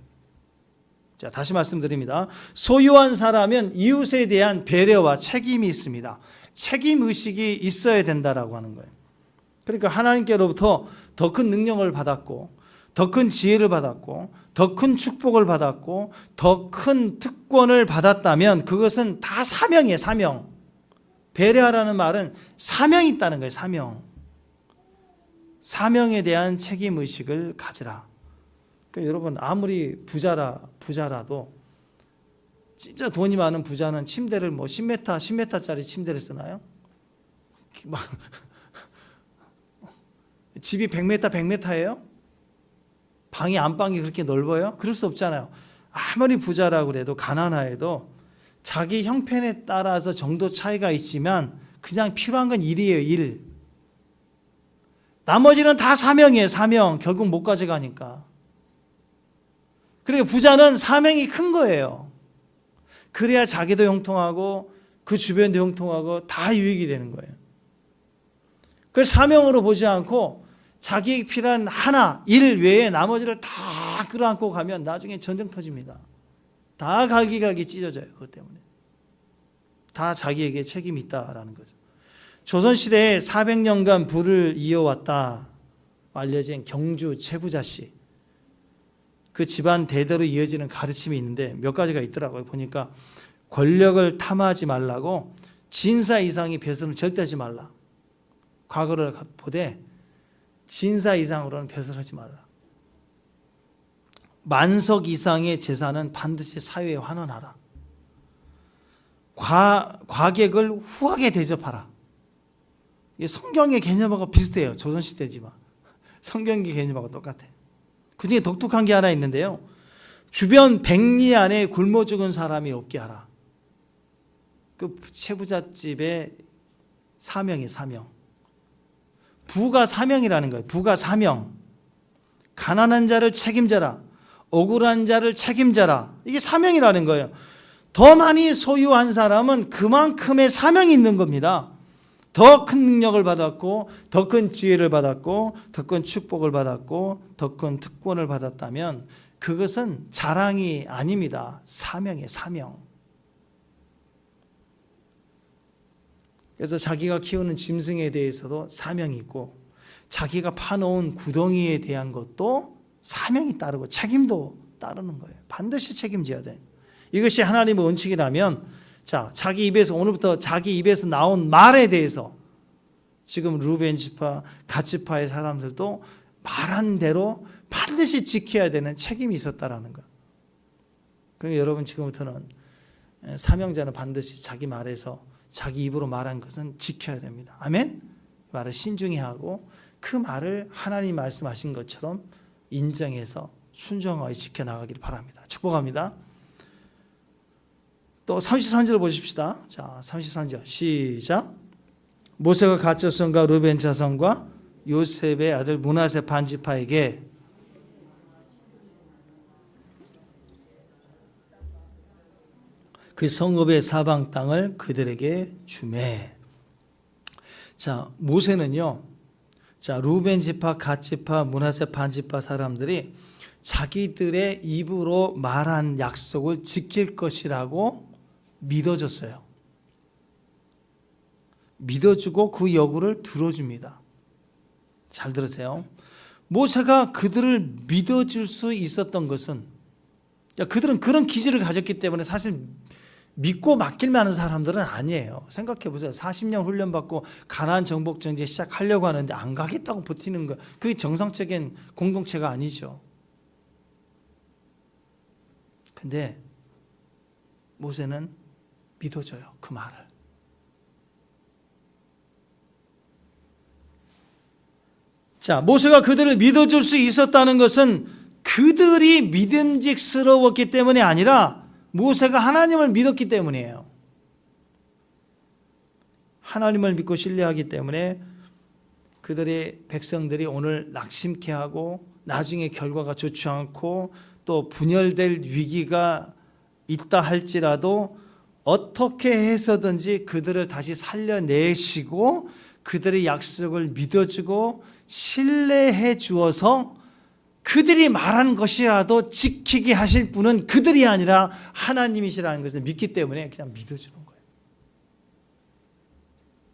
자, 다시 말씀드립니다. 소유한 사람은 이웃에 대한 배려와 책임이 있습니다. 책임 의식이 있어야 된다라고 하는 거예요. 그러니까 하나님께로부터 더 큰 능력을 받았고, 더 큰 지혜를 받았고, 더 큰 축복을 받았고, 더 큰 특권을 받았다면 그것은 다 사명이에요. 사명. 배려하라는 말은 사명이 있다는 거예요. 사명. 사명에 대한 책임 의식을 가지라. 그러니까 여러분, 아무리 부자라도 진짜 돈이 많은 부자는 침대를 10m짜리 침대를 쓰나요? 막 집이 100m예요? 방이 안방이 그렇게 넓어요? 그럴 수 없잖아요. 아무리 부자라고 그래도 가난하여도 자기 형편에 따라서 정도 차이가 있지만 그냥 필요한 건 일이에요. 일. 나머지는 다 사명이에요. 사명. 결국 못 가져가니까. 그러니까 부자는 사명이 큰 거예요. 그래야 자기도 형통하고 그 주변도 형통하고 다 유익이 되는 거예요. 그래서 사명으로 보지 않고 자기에게 필요한 하나, 일 외에 나머지를 다 끌어안고 가면 나중에 전쟁 터집니다. 다 갈기갈기 찢어져요. 그것 때문에. 다 자기에게 책임이 있다라는 거죠. 조선시대에 400년간 부를 이어왔다 알려진 경주 최부자씨. 그 집안 대대로 이어지는 가르침이 있는데 몇 가지가 있더라고요. 보니까 권력을 탐하지 말라고 진사 이상의 벼슬은 절대 하지 말라. 과거를 보되 진사 이상으로는 벼슬 하지 말라. 만석 이상의 재산은 반드시 사회에 환원하라. 과객을 후하게 대접하라. 이게 성경의 개념하고 비슷해요. 조선시대지만 성경의 개념하고 똑같아요. 그중에 독특한 게 하나 있는데요. 주변 100리 안에 굶어 죽은 사람이 없게 하라. 그 최부잣집의 사명이 사명. 부가 사명이라는 거예요. 부가 사명. 가난한 자를 책임져라. 억울한 자를 책임져라. 이게 사명이라는 거예요. 더 많이 소유한 사람은 그만큼의 사명이 있는 겁니다. 더 큰 능력을 받았고, 더 큰 지혜를 받았고, 더 큰 축복을 받았고, 더 큰 특권을 받았다면 그것은 자랑이 아닙니다. 사명이에요. 사명. 그래서 자기가 키우는 짐승에 대해서도 사명이 있고, 자기가 파놓은 구덩이에 대한 것도 사명이 따르고 책임도 따르는 거예요. 반드시 책임져야 돼요. 이것이 하나님의 원칙이라면, 자, 자기 입에서, 오늘부터 자기 입에서 나온 말에 대해서 지금 루벤 지파, 갓 지파의 사람들도 말한 대로 반드시 지켜야 되는 책임이 있었다라는 거. 그러니까 여러분, 지금부터는 사명자는 반드시 자기 말에서 자기 입으로 말한 것은 지켜야 됩니다. 아멘? 말을 신중히 하고 그 말을 하나님 말씀하신 것처럼 인정해서 순종하게 지켜나가길 바랍니다. 축복합니다. 또 33절 보십시다. 자, 33절 시작. 모세가 갓 자손과 르벤 자손과 요셉의 아들 므낫세 반지파에게 그 성읍의 사방 땅을 그들에게 주매. 자, 모세는요, 자, 루벤 지파, 갓 지파, 므낫세 반지파 사람들이 자기들의 입으로 말한 약속을 지킬 것이라고 믿어줬어요. 믿어주고 그 요구를 들어줍니다. 잘 들으세요. 모세가 그들을 믿어줄 수 있었던 것은, 그들은 그런 기질을 가졌기 때문에 사실 믿고 맡길만 하는 사람들은 아니에요. 생각해 보세요. 40년 훈련받고 가나안 정복 전쟁 시작하려고 하는데 안 가겠다고 버티는 거, 그게 정상적인 공동체가 아니죠. 근데 모세는 믿어줘요, 그 말을. 자, 모세가 그들을 믿어줄 수 있었다는 것은 그들이 믿음직스러웠기 때문이 아니라 모세가 하나님을 믿었기 때문이에요. 하나님을 믿고 신뢰하기 때문에 그들의 백성들이 오늘 낙심케 하고 나중에 결과가 좋지 않고 또 분열될 위기가 있다 할지라도 어떻게 해서든지 그들을 다시 살려내시고 그들의 약속을 믿어주고 신뢰해 주어서 그들이 말한 것이라도 지키게 하실 분은 그들이 아니라 하나님이시라는 것을 믿기 때문에 그냥 믿어주는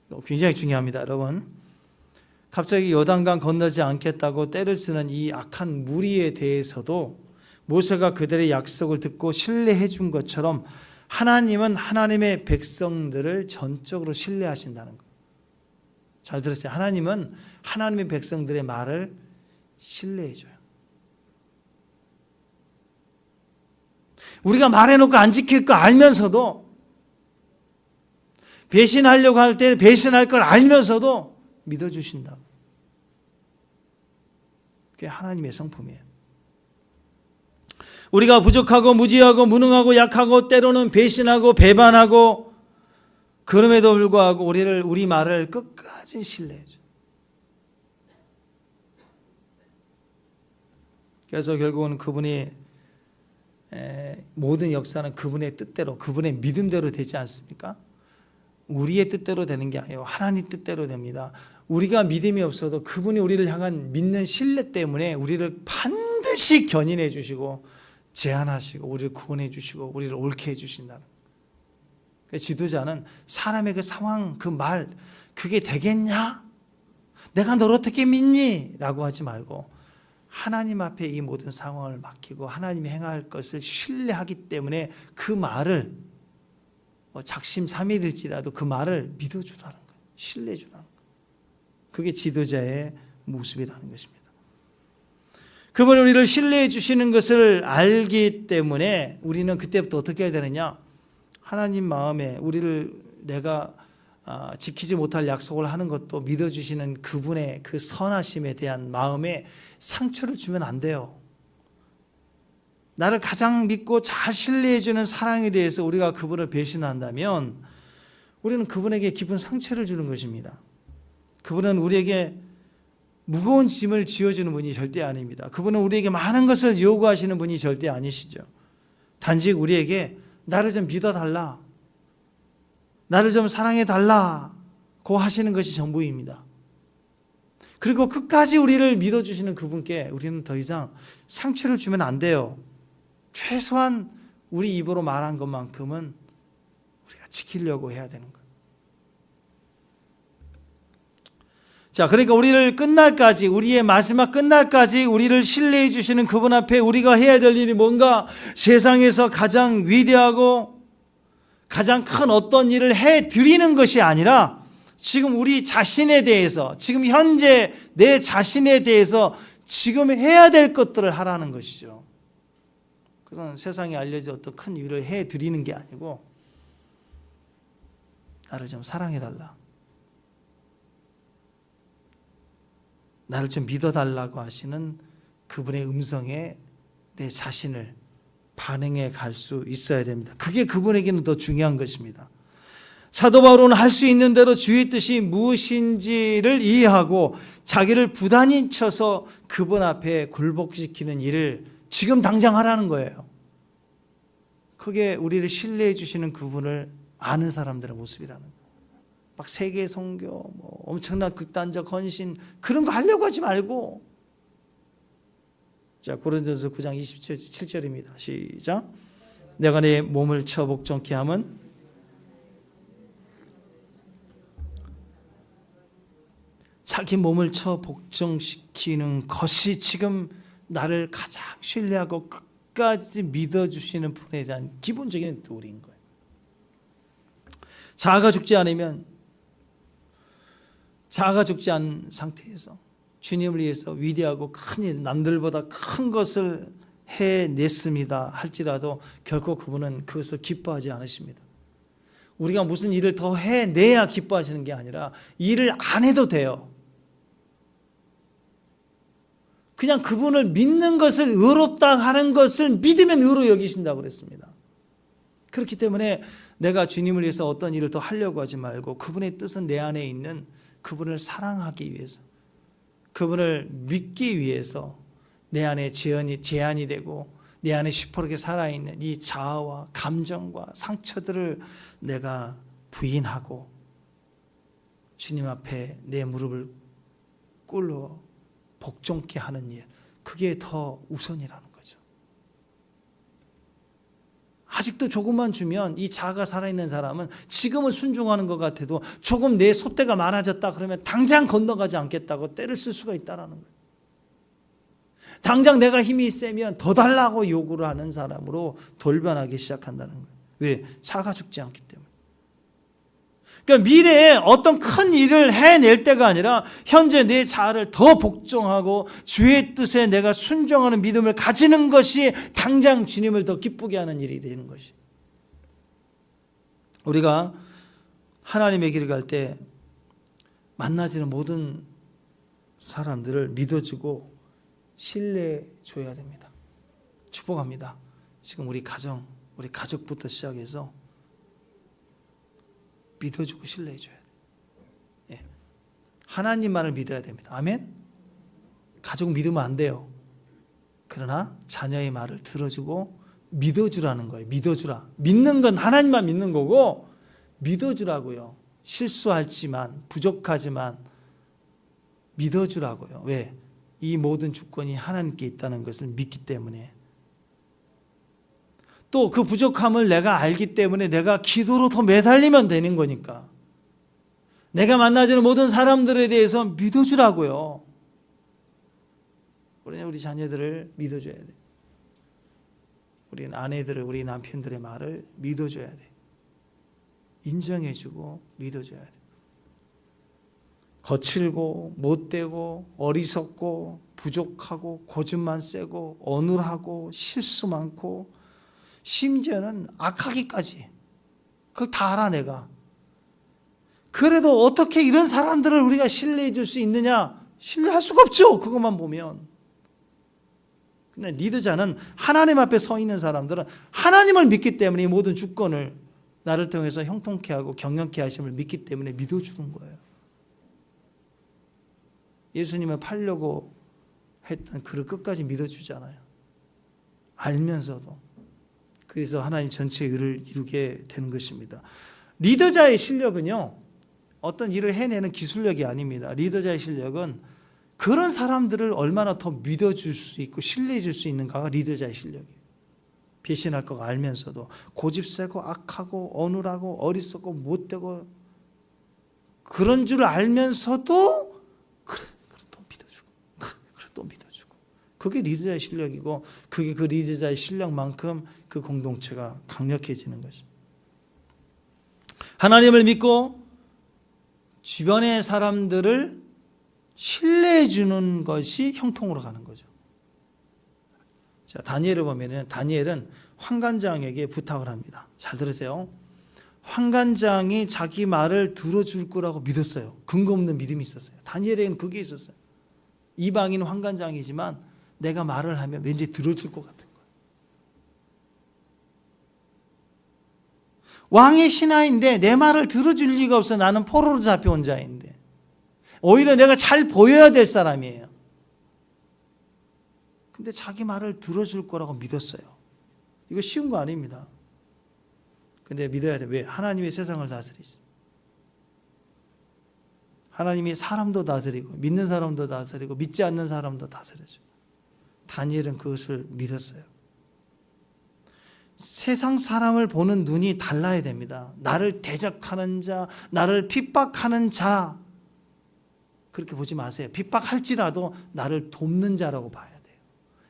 거예요. 굉장히 중요합니다, 여러분. 갑자기 요단강 건너지 않겠다고 떼를 쓰는 이 악한 무리에 대해서도 모세가 그들의 약속을 듣고 신뢰해 준 것처럼 하나님은 하나님의 백성들을 전적으로 신뢰하신다는 거예요. 잘 들었어요. 하나님은 하나님의 백성들의 말을 신뢰해 줘요. 우리가 말해놓고 안 지킬 거 알면서도, 배신하려고 할 때 배신할 걸 알면서도 믿어주신다고. 그게 하나님의 성품이에요. 우리가 부족하고 무지하고 무능하고 약하고 때로는 배신하고 배반하고, 그럼에도 불구하고 우리 말을 끝까지 신뢰해 줘요. 그래서 결국은 그분이 모든 역사는 그분의 뜻대로, 그분의 믿음대로 되지 않습니까? 우리의 뜻대로 되는 게 아니에요. 하나님 뜻대로 됩니다. 우리가 믿음이 없어도 그분이 우리를 향한 믿는 신뢰 때문에 우리를 반드시 견인해 주시고 제안하시고 우리를 구원해 주시고 우리를 옳게 해 주신다는 거예요. 지도자는 사람의 그 상황, 그 말, 그게 되겠냐? 내가 널 어떻게 믿니? 라고 하지 말고 하나님 앞에 이 모든 상황을 맡기고 하나님이 행할 것을 신뢰하기 때문에 그 말을 작심삼일일지라도 그 말을 믿어주라는 거예요. 신뢰해주라는 거예요. 그게 지도자의 모습이라는 것입니다. 그분이 우리를 신뢰해 주시는 것을 알기 때문에 우리는 그때부터 어떻게 해야 되느냐? 하나님 마음에 우리를 내가 지키지 못할 약속을 하는 것도 믿어주시는 그분의 그 선하심에 대한 마음에 상처를 주면 안 돼요. 나를 가장 믿고 잘 신뢰해주는 사랑에 대해서 우리가 그분을 배신한다면 우리는 그분에게 깊은 상처를 주는 것입니다. 그분은 우리에게 무거운 짐을 지어주는 분이 절대 아닙니다. 그분은 우리에게 많은 것을 요구하시는 분이 절대 아니시죠. 단지 우리에게 나를 좀 믿어달라, 나를 좀 사랑해달라고 하시는 것이 전부입니다. 그리고 끝까지 우리를 믿어주시는 그분께 우리는 더 이상 상처를 주면 안 돼요. 최소한 우리 입으로 말한 것만큼은 우리가 지키려고 해야 되는 거예요. 자, 그러니까 우리를 끝날까지, 우리의 마지막 끝날까지 우리를 신뢰해 주시는 그분 앞에 우리가 해야 될 일이 뭔가, 세상에서 가장 위대하고 가장 큰 어떤 일을 해 드리는 것이 아니라 지금 우리 자신에 대해서, 지금 현재 내 자신에 대해서 지금 해야 될 것들을 하라는 것이죠. 그것은 세상에 알려진 어떤 큰 일을 해 드리는 게 아니고 나를 좀 사랑해달라, 나를 좀 믿어달라고 하시는 그분의 음성에 내 자신을 반응해 갈 수 있어야 됩니다. 그게 그분에게는 더 중요한 것입니다. 사도 바울은 할 수 있는 대로 주의 뜻이 무엇인지를 이해하고 자기를 부단히 쳐서 그분 앞에 굴복시키는 일을 지금 당장 하라는 거예요. 그게 우리를 신뢰해 주시는 그분을 아는 사람들의 모습이라는 거예요. 막 세계 선교, 엄청난 극단적 헌신, 그런 거 하려고 하지 말고. 자, 고린도전서 9장 27절입니다. 시작. 내가 내 몸을 쳐 복종케 함은 자기 몸을 쳐 복종시키는 것이 지금 나를 가장 신뢰하고 끝까지 믿어주시는 분에 대한 기본적인 도리인 거예요. 자아가 죽지 않으면, 자아가 죽지 않은 상태에서 주님을 위해서 위대하고 큰 일, 남들보다 큰 것을 해냈습니다 할지라도 결코 그분은 그것을 기뻐하지 않으십니다. 우리가 무슨 일을 더 해내야 기뻐하시는 게 아니라 일을 안 해도 돼요. 그냥 그분을 믿는 것을 의롭다 하는 것을 믿으면 의로 여기신다고 그랬습니다. 그렇기 때문에 내가 주님을 위해서 어떤 일을 더 하려고 하지 말고 그분의 뜻은 내 안에 있는 그분을 사랑하기 위해서, 그분을 믿기 위해서 내 안에 제한이 되고 내 안에 시퍼렇게 살아있는 이 자아와 감정과 상처들을 내가 부인하고 주님 앞에 내 무릎을 꿇어 복종케 하는 일, 그게 더 우선이라는 거죠. 아직도 조금만 주면 이 자아가 살아있는 사람은 지금은 순종하는 것 같아도 조금 내 소떼가 많아졌다 그러면 당장 건너가지 않겠다고 떼를 쓸 수가 있다는 거예요. 당장 내가 힘이 세면 더 달라고 요구를 하는 사람으로 돌변하기 시작한다는 거예요. 왜? 자아가 죽지 않기 때문에. 그러니까 미래에 어떤 큰 일을 해낼 때가 아니라 현재 내 자아를 더 복종하고 주의 뜻에 내가 순종하는 믿음을 가지는 것이 당장 주님을 더 기쁘게 하는 일이 되는 것이. 우리가 하나님의 길을 갈 때 만나지는 모든 사람들을 믿어주고 신뢰줘야 됩니다. 축복합니다. 지금 우리 가족부터 시작해서 믿어주고 신뢰해줘야 돼요. 예. 하나님만을 믿어야 됩니다. 아멘? 가족 믿으면 안 돼요. 그러나 자녀의 말을 들어주고 믿어주라는 거예요. 믿어주라. 믿는 건 하나님만 믿는 거고 믿어주라고요. 실수할지만 부족하지만 믿어주라고요. 왜? 이 모든 주권이 하나님께 있다는 것을 믿기 때문에, 또 그 부족함을 내가 알기 때문에 내가 기도로 더 매달리면 되는 거니까 내가 만나지는 모든 사람들에 대해서 믿어주라고요. 우리 자녀들을 믿어줘야 돼. 우리 아내들을, 우리 남편들의 말을 믿어줘야 돼. 인정해주고 믿어줘야 돼. 거칠고 못되고 어리석고 부족하고 고집만 세고 어눌하고 실수 많고 심지어는 악하기까지 그걸 다 알아 내가. 그래도 어떻게 이런 사람들을 우리가 신뢰해 줄 수 있느냐? 신뢰할 수가 없죠. 그것만 보면. 근데 리더자는 하나님 앞에 서 있는 사람들은 하나님을 믿기 때문에 이 모든 주권을 나를 통해서 형통케 하고 경영케 하심을 믿기 때문에 믿어주는 거예요. 예수님을 팔려고 했던 그를 끝까지 믿어주잖아요. 알면서도. 그래서 하나님 전체의 의를 이루게 되는 것입니다. 리더자의 실력은요, 어떤 일을 해내는 기술력이 아닙니다. 리더자의 실력은 그런 사람들을 얼마나 더 믿어줄 수 있고 신뢰해 줄 수 있는가가 리더자의 실력이에요. 배신할 거가 알면서도 고집세고 악하고 어눌하고 어리석고 못되고 그런 줄 알면서도 그래 또 믿어주고 그래 또 믿어주고, 그게 리더자의 실력이고 그게 그 리더자의 실력만큼 그 공동체가 강력해지는 것입니다. 하나님을 믿고 주변의 사람들을 신뢰해 주는 것이 형통으로 가는 거죠. 자, 다니엘을 보면은 다니엘은 환관장에게 부탁을 합니다. 잘 들으세요. 환관장이 자기 말을 들어줄 거라고 믿었어요. 근거 없는 믿음이 있었어요. 다니엘에게는 그게 있었어요. 이방인 환관장이지만 내가 말을 하면 왠지 들어줄 것 같은 거예요. 왕의 신하인데 내 말을 들어줄 리가 없어. 나는 포로로 잡혀온 자인데. 오히려 내가 잘 보여야 될 사람이에요. 근데 자기 말을 들어줄 거라고 믿었어요. 이거 쉬운 거 아닙니다. 근데 믿어야 돼. 왜? 하나님이 세상을 다스리지. 하나님이 사람도 다스리고 믿는 사람도 다스리고 믿지 않는 사람도 다스려줘. 다니엘은 그것을 믿었어요. 세상 사람을 보는 눈이 달라야 됩니다. 나를 대적하는 자, 나를 핍박하는 자, 그렇게 보지 마세요. 핍박할지라도 나를 돕는 자라고 봐야 돼요.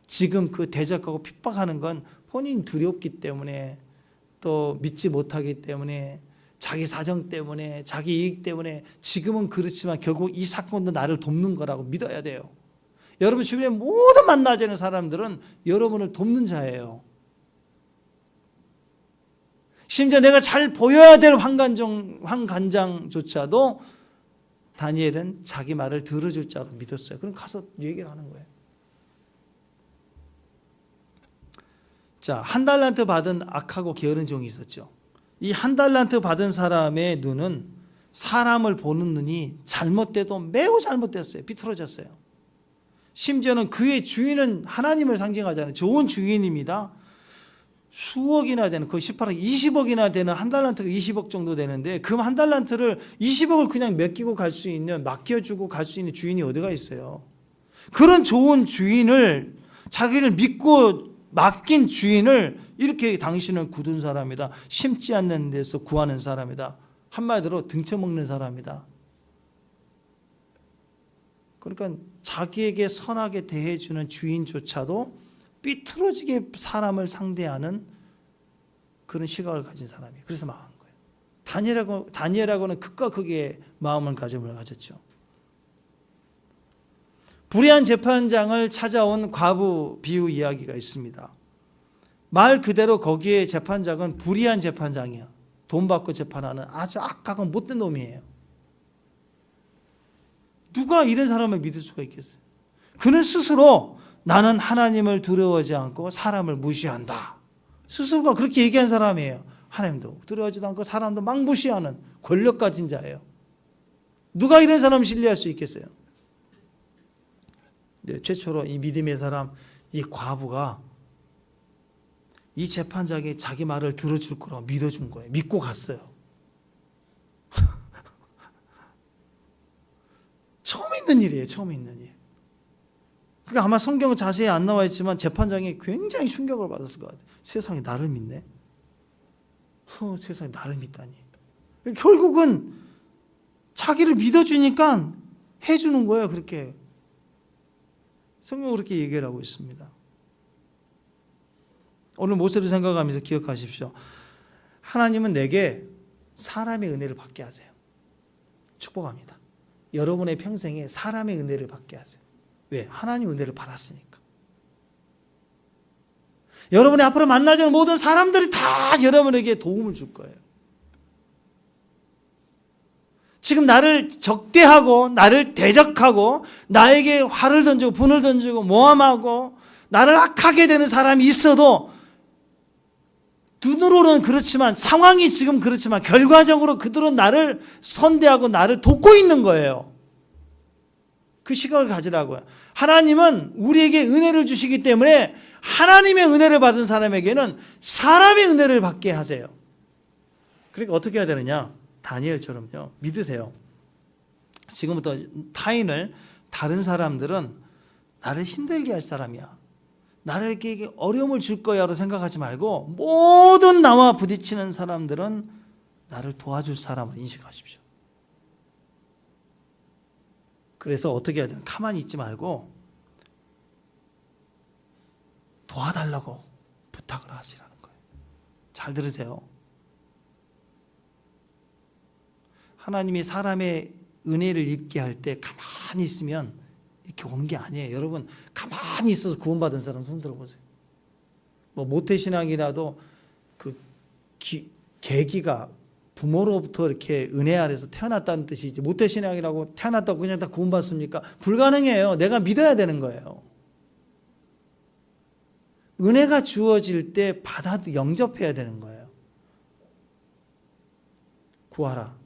지금 그 대적하고 핍박하는 건 본인 두렵기 때문에, 또 믿지 못하기 때문에, 자기 사정 때문에, 자기 이익 때문에 지금은 그렇지만 결국 이 사건도 나를 돕는 거라고 믿어야 돼요. 여러분 주변에 모든 만나지는 사람들은 여러분을 돕는 자예요. 심지어 내가 잘 보여야 될 환관장조차도 다니엘은 자기 말을 들어줄 자로 믿었어요. 그럼 가서 얘기를 하는 거예요. 자, 한 달란트 받은 악하고 게으른 종이 있었죠. 이 한 달란트 받은 사람의 눈은 사람을 보는 눈이 잘못돼도 매우 잘못됐어요. 비틀어졌어요. 심지어는 그의 주인은 하나님을 상징하잖아요. 좋은 주인입니다. 수억이나 되는, 거의 18억, 20억이나 되는 한 달란트가 20억 정도 되는데 그 한 달란트를 20억을 그냥 맡기고 갈 수 있는, 맡겨주고 갈 수 있는 주인이 어디가 있어요. 그런 좋은 주인을, 자기를 믿고 맡긴 주인을 이렇게 당신은 굳은 사람이다, 심지 않는 데서 구하는 사람이다, 한마디로 등쳐먹는 사람이다. 그러니까 자기에게 선하게 대해주는 주인조차도 삐뚤어지게 사람을 상대하는 그런 시각을 가진 사람이에요. 그래서 망한 거예요. 다니엘하고는 극과 극의 마음을 가졌죠. 불의한 재판장을 찾아온 과부 비유 이야기가 있습니다. 말 그대로 거기에 재판장은 불의한 재판장이야. 돈 받고 재판하는 아주 악하고 못된 놈이에요. 누가 이런 사람을 믿을 수가 있겠어요? 그는 스스로 나는 하나님을 두려워하지 않고 사람을 무시한다. 스스로가 그렇게 얘기한 사람이에요. 하나님도 두려워하지도 않고 사람도 막 무시하는 권력 가진 자예요. 누가 이런 사람을 신뢰할 수 있겠어요? 네, 최초로 이 믿음의 사람, 이 과부가 이 재판장이 자기 말을 들어줄 거라고 믿어준 거예요. 믿고 갔어요. 처음 있는 일이에요. 처음 있는 일. 그러니까 아마 성경은 자세히 안 나와 있지만 재판장이 굉장히 충격을 받았을 것 같아요. 세상에 나를 믿네? 세상에 나를 믿다니. 결국은 자기를 믿어주니까 해주는 거예요. 그렇게. 성경은 그렇게 얘기를 하고 있습니다. 오늘 모세를 생각하면서 기억하십시오. 하나님은 내게 사람의 은혜를 받게 하세요. 축복합니다. 여러분의 평생에 사람의 은혜를 받게 하세요. 왜? 하나님 은혜를 받았으니까. 여러분이 앞으로 만나는 모든 사람들이 다 여러분에게 도움을 줄 거예요. 지금 나를 적대하고 나를 대적하고 나에게 화를 던지고 분을 던지고 모함하고 나를 악하게 되는 사람이 있어도 눈으로는 그렇지만, 상황이 지금 그렇지만 결과적으로 그들은 나를 선대하고 나를 돕고 있는 거예요. 그 시각을 가지라고요. 하나님은 우리에게 은혜를 주시기 때문에 하나님의 은혜를 받은 사람에게는 사람의 은혜를 받게 하세요. 그러니까 어떻게 해야 되느냐? 다니엘처럼요. 믿으세요. 지금부터 다른 사람들은 나를 힘들게 할 사람이야, 나에게 어려움을 줄 거야라고 생각하지 말고 모든 나와 부딪히는 사람들은 나를 도와줄 사람으로 인식하십시오. 그래서 어떻게 해야 되나? 가만히 있지 말고 도와달라고 부탁을 하시라는 거예요. 잘 들으세요. 하나님이 사람의 은혜를 입게 할 때 가만히 있으면 이렇게 오는 게 아니에요. 여러분, 가만히 있어서 구원받은 사람 손 들어보세요. 뭐 모태신앙이라도 그 계기가 부모로부터 이렇게 은혜 아래서 태어났다는 뜻이지, 모태신앙이라고 태어났다고 그냥 다 구원받습니까? 불가능해요. 내가 믿어야 되는 거예요. 은혜가 주어질 때 영접해야 되는 거예요. 구하라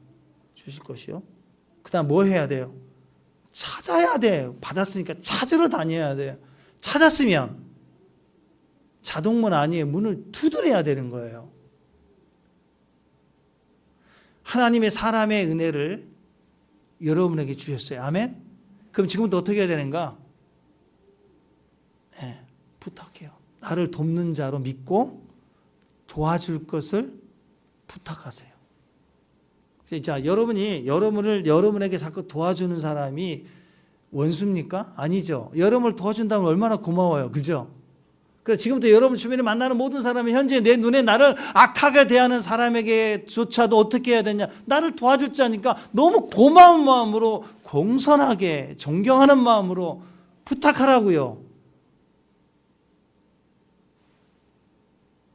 주실 것이요. 그 다음 뭐 해야 돼요? 찾아야 돼요. 받았으니까 찾으러 다녀야 돼요. 찾았으면 자동문 아니에요. 문을 두드려야 되는 거예요. 하나님의 사람의 은혜를 여러분에게 주셨어요. 아멘? 그럼 지금부터 어떻게 해야 되는가? 네, 부탁해요. 나를 돕는 자로 믿고 도와줄 것을 부탁하세요. 자, 여러분에게 자꾸 도와주는 사람이 원수입니까? 아니죠. 여러분을 도와준다면 얼마나 고마워요. 그죠? 그래 지금부터 여러분 주변에 만나는 모든 사람이 현재 내 눈에 나를 악하게 대하는 사람에게조차도 어떻게 해야 되냐? 나를 도와줄 자니까 너무 고마운 마음으로 공손하게 존경하는 마음으로 부탁하라고요.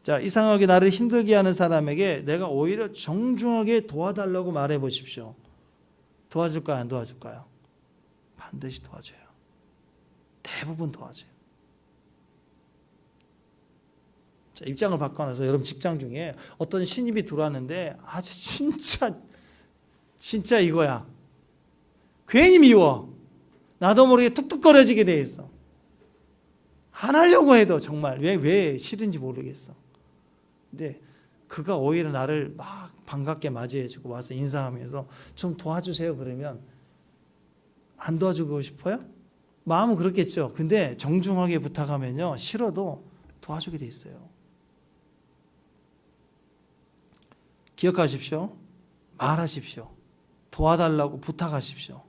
자, 이상하게 나를 힘들게 하는 사람에게 내가 오히려 정중하게 도와달라고 말해 보십시오. 도와줄까요? 안 도와줄까요? 반드시 도와줘요. 대부분 도와줘요. 자, 입장을 바꿔 놔서 여러분 직장 중에 어떤 신입이 들어왔는데 아주 진짜 이거야. 괜히 미워. 나도 모르게 툭툭거려지게 돼 있어. 안 하려고 해도 정말 왜 싫은지 모르겠어. 근데 그가 오히려 나를 막 반갑게 맞이해주고 와서 인사하면서 좀 도와주세요 그러면 안 도와주고 싶어요? 마음은 그렇겠죠. 근데 정중하게 부탁하면요 싫어도 도와주게 돼 있어요. 기억하십시오. 말하십시오. 도와달라고 부탁하십시오.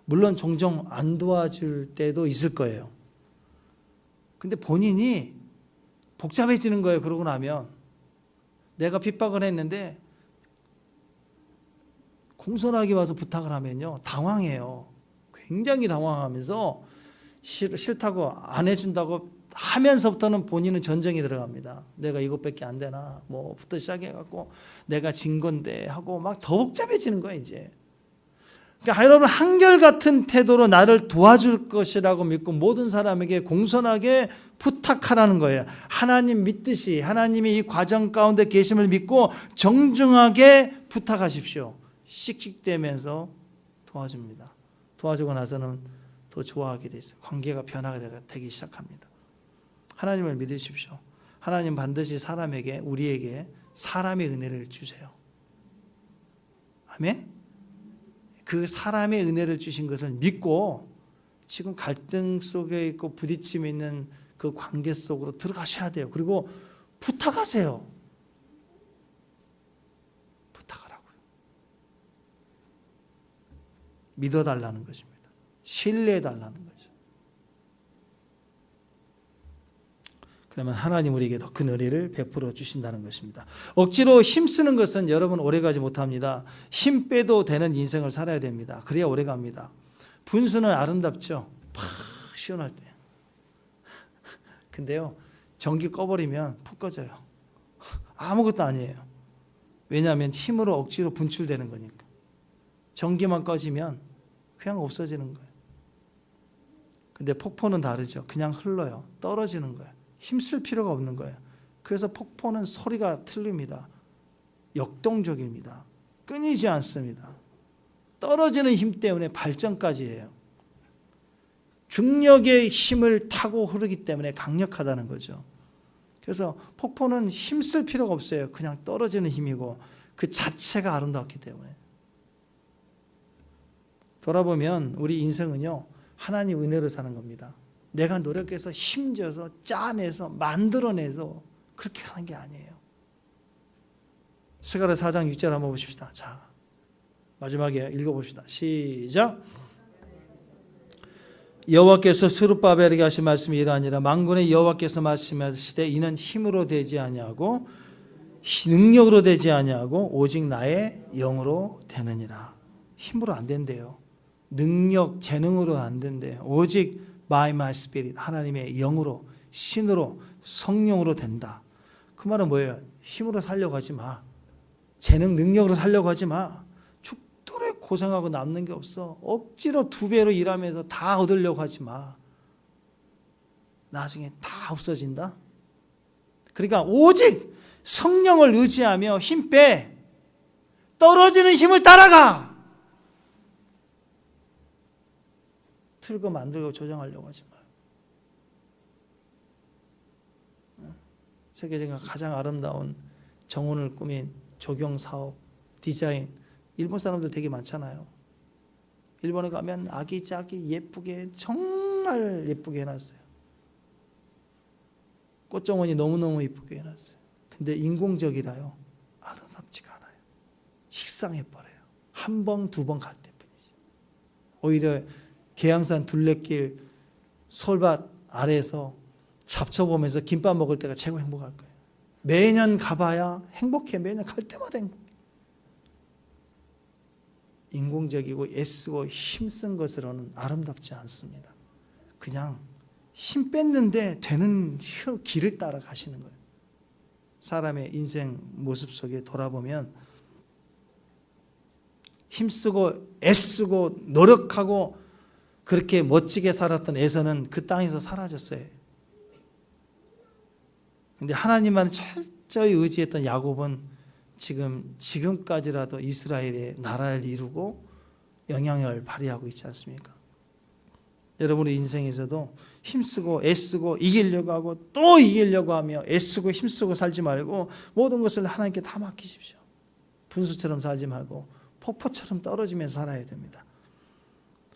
물론 종종 안 도와줄 때도 있을 거예요. 근데 본인이 복잡해지는 거예요. 그러고 나면 내가 핍박을 했는데 공손하게 와서 부탁을 하면요 당황해요. 굉장히 당황하면서 싫다고 안 해준다고 하면서부터는 본인은 전쟁이 들어갑니다. 내가 이것밖에 안 되나 뭐부터 시작해갖고 내가 진 건데 하고 막 더 복잡해지는 거예요 이제. 그러니까 여러분 한결같은 태도로 나를 도와줄 것이라고 믿고 모든 사람에게 공손하게 부탁하라는 거예요. 하나님 믿듯이 하나님이 이 과정 가운데 계심을 믿고 정중하게 부탁하십시오. 씩씩대면서 도와줍니다. 도와주고 나서는 더 좋아하게 돼 있어요. 관계가 변화가 되기 시작합니다. 하나님을 믿으십시오. 하나님 반드시 우리에게 사람의 은혜를 주세요. 아멘? 그 사람의 은혜를 주신 것을 믿고 지금 갈등 속에 있고 부딪힘이 있는 그 관계 속으로 들어가셔야 돼요. 그리고 부탁하세요. 부탁하라고요. 믿어달라는 것입니다. 신뢰해달라는 거죠. 그러면 하나님 우리에게 더 큰 은혜를 베풀어 주신다는 것입니다. 억지로 힘쓰는 것은 여러분 오래가지 못합니다. 힘 빼도 되는 인생을 살아야 됩니다. 그래야 오래갑니다. 분수는 아름답죠. 팍 시원할 때. 근데요 전기 꺼버리면 푹 꺼져요. 아무것도 아니에요. 왜냐하면 힘으로 억지로 분출되는 거니까. 전기만 꺼지면 그냥 없어지는 거예요. 근데 폭포는 다르죠. 그냥 흘러요. 떨어지는 거예요. 힘쓸 필요가 없는 거예요. 그래서 폭포는 소리가 틀립니다. 역동적입니다. 끊이지 않습니다. 떨어지는 힘 때문에 발전까지 해요. 중력의 힘을 타고 흐르기 때문에 강력하다는 거죠. 그래서 폭포는 힘쓸 필요가 없어요. 그냥 떨어지는 힘이고 그 자체가 아름답기 때문에. 돌아보면 우리 인생은요 하나님 은혜로 사는 겁니다. 내가 노력해서 힘줘서 짜내서 만들어내서 그렇게 가는 게 아니에요. 스가랴 4장 6절 한번 보십시다. 자, 마지막에 읽어봅시다. 시작. 여호와께서 스룹바벨에게 하신 말씀이 이러하니라. 만군의 여호와께서 말씀하시되 이는 힘으로 되지 아니하고 능력으로 되지 아니하고 오직 나의 영으로 되느니라. 힘으로 안 된대요. 능력, 재능으로 안 된대요. 오직 by my spirit, 하나님의 영으로, 신으로, 성령으로 된다. 그 말은 뭐예요? 힘으로 살려고 하지 마. 재능, 능력으로 살려고 하지 마. 죽도록 고생하고 남는 게 없어. 억지로 2배로 일하면서 다 얻으려고 하지 마. 나중에 다 없어진다. 그러니까 오직 성령을 의지하며 힘 빼. 떨어지는 힘을 따라가. 틀고 만들고 조정하려고 하지 마요. 세계적인 가장 아름다운 정원을 꾸민 조경 사업, 디자인, 일본 사람들 되게 많잖아요. 일본에 가면 아기자기 예쁘게 정말 예쁘게 해놨어요. 꽃정원이 너무너무 예쁘게 해놨어요. 근데 인공적이라요 아름답지가 않아요. 식상해버려요. 한 번, 2번 갈 때뿐이지. 오히려 계양산 둘레길 솔밭 아래에서 잡숴보면서 김밥 먹을 때가 최고 행복할 거예요. 매년 가봐야 행복해. 매년 갈 때마다 행복해. 인공적이고 애쓰고 힘쓴 것으로는 아름답지 않습니다. 그냥 힘 뺐는데 되는 길을 따라 가시는 거예요. 사람의 인생 모습 속에 돌아보면 힘쓰고 애쓰고 노력하고 그렇게 멋지게 살았던 에서는 그 땅에서 사라졌어요. 근데 하나님만 철저히 의지했던 야곱은 지금까지라도 이스라엘의 나라를 이루고 영향을 발휘하고 있지 않습니까? 여러분의 인생에서도 힘쓰고 애쓰고 이기려고 하고 또 이기려고 하며 애쓰고 힘쓰고 살지 말고 모든 것을 하나님께 다 맡기십시오. 분수처럼 살지 말고 폭포처럼 떨어지면서 살아야 됩니다.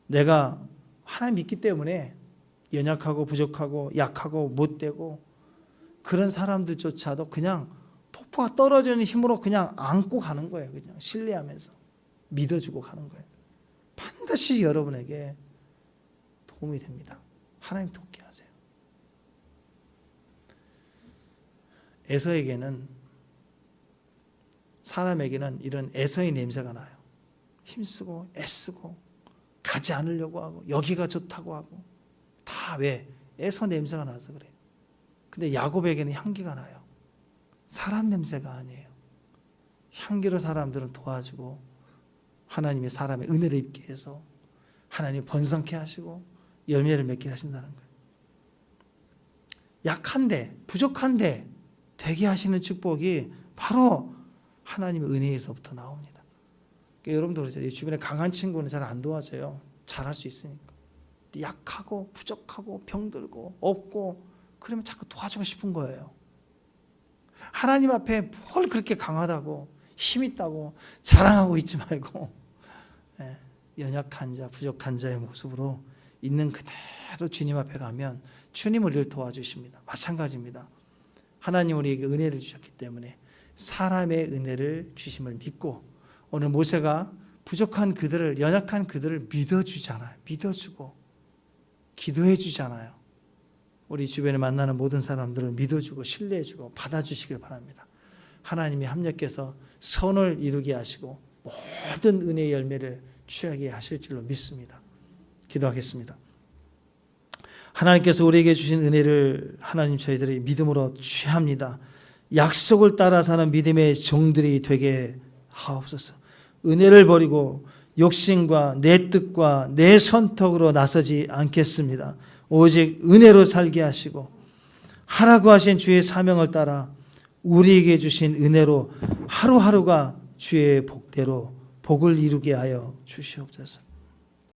내가 하나님 믿기 때문에 연약하고 부족하고 약하고 못되고 그런 사람들조차도 그냥 폭포가 떨어지는 힘으로 그냥 안고 가는 거예요. 그냥 신뢰하면서 믿어주고 가는 거예요. 반드시 여러분에게 도움이 됩니다. 하나님 돕게 하세요. 에서에게는, 사람에게는 이런 에서의 냄새가 나요. 힘쓰고 애쓰고 가지 않으려고 하고 여기가 좋다고 하고 다 왜? 에서 냄새가 나서 그래요. 근데 야곱에게는 향기가 나요. 사람 냄새가 아니에요. 향기로 사람들은 도와주고 하나님이 사람의 은혜를 입게 해서 하나님이 번성케 하시고 열매를 맺게 하신다는 거예요. 약한데 부족한데 되게 하시는 축복이 바로 하나님의 은혜에서부터 나옵니다. 그러니까 여러분도 그러죠. 주변에 강한 친구는 잘 안 도와줘요. 잘할 수 있으니까. 약하고 부족하고 병들고 없고 그러면 자꾸 도와주고 싶은 거예요. 하나님 앞에 뭘 그렇게 강하다고 힘 있다고 자랑하고 있지 말고 연약한 자 부족한 자의 모습으로 있는 그대로 주님 앞에 가면 주님 우리를 도와주십니다. 마찬가지입니다. 하나님 우리에게 은혜를 주셨기 때문에 사람의 은혜를 주심을 믿고 오늘 모세가 부족한 그들을 연약한 그들을 믿어주잖아요. 믿어주고 기도해 주잖아요. 우리 주변에 만나는 모든 사람들을 믿어주고 신뢰해주고 받아주시길 바랍니다. 하나님이 합력해서 선을 이루게 하시고 모든 은혜의 열매를 취하게 하실 줄로 믿습니다. 기도하겠습니다. 하나님께서 우리에게 주신 은혜를 하나님 저희들이 믿음으로 취합니다. 약속을 따라 사는 믿음의 종들이 되게 하옵소서. 은혜를 버리고 욕심과 내 뜻과 내 선택으로 나서지 않겠습니다. 오직 은혜로 살게 하시고 하라고 하신 주의 사명을 따라 우리에게 주신 은혜로 하루하루가 주의 복대로 복을 이루게 하여 주시옵소서.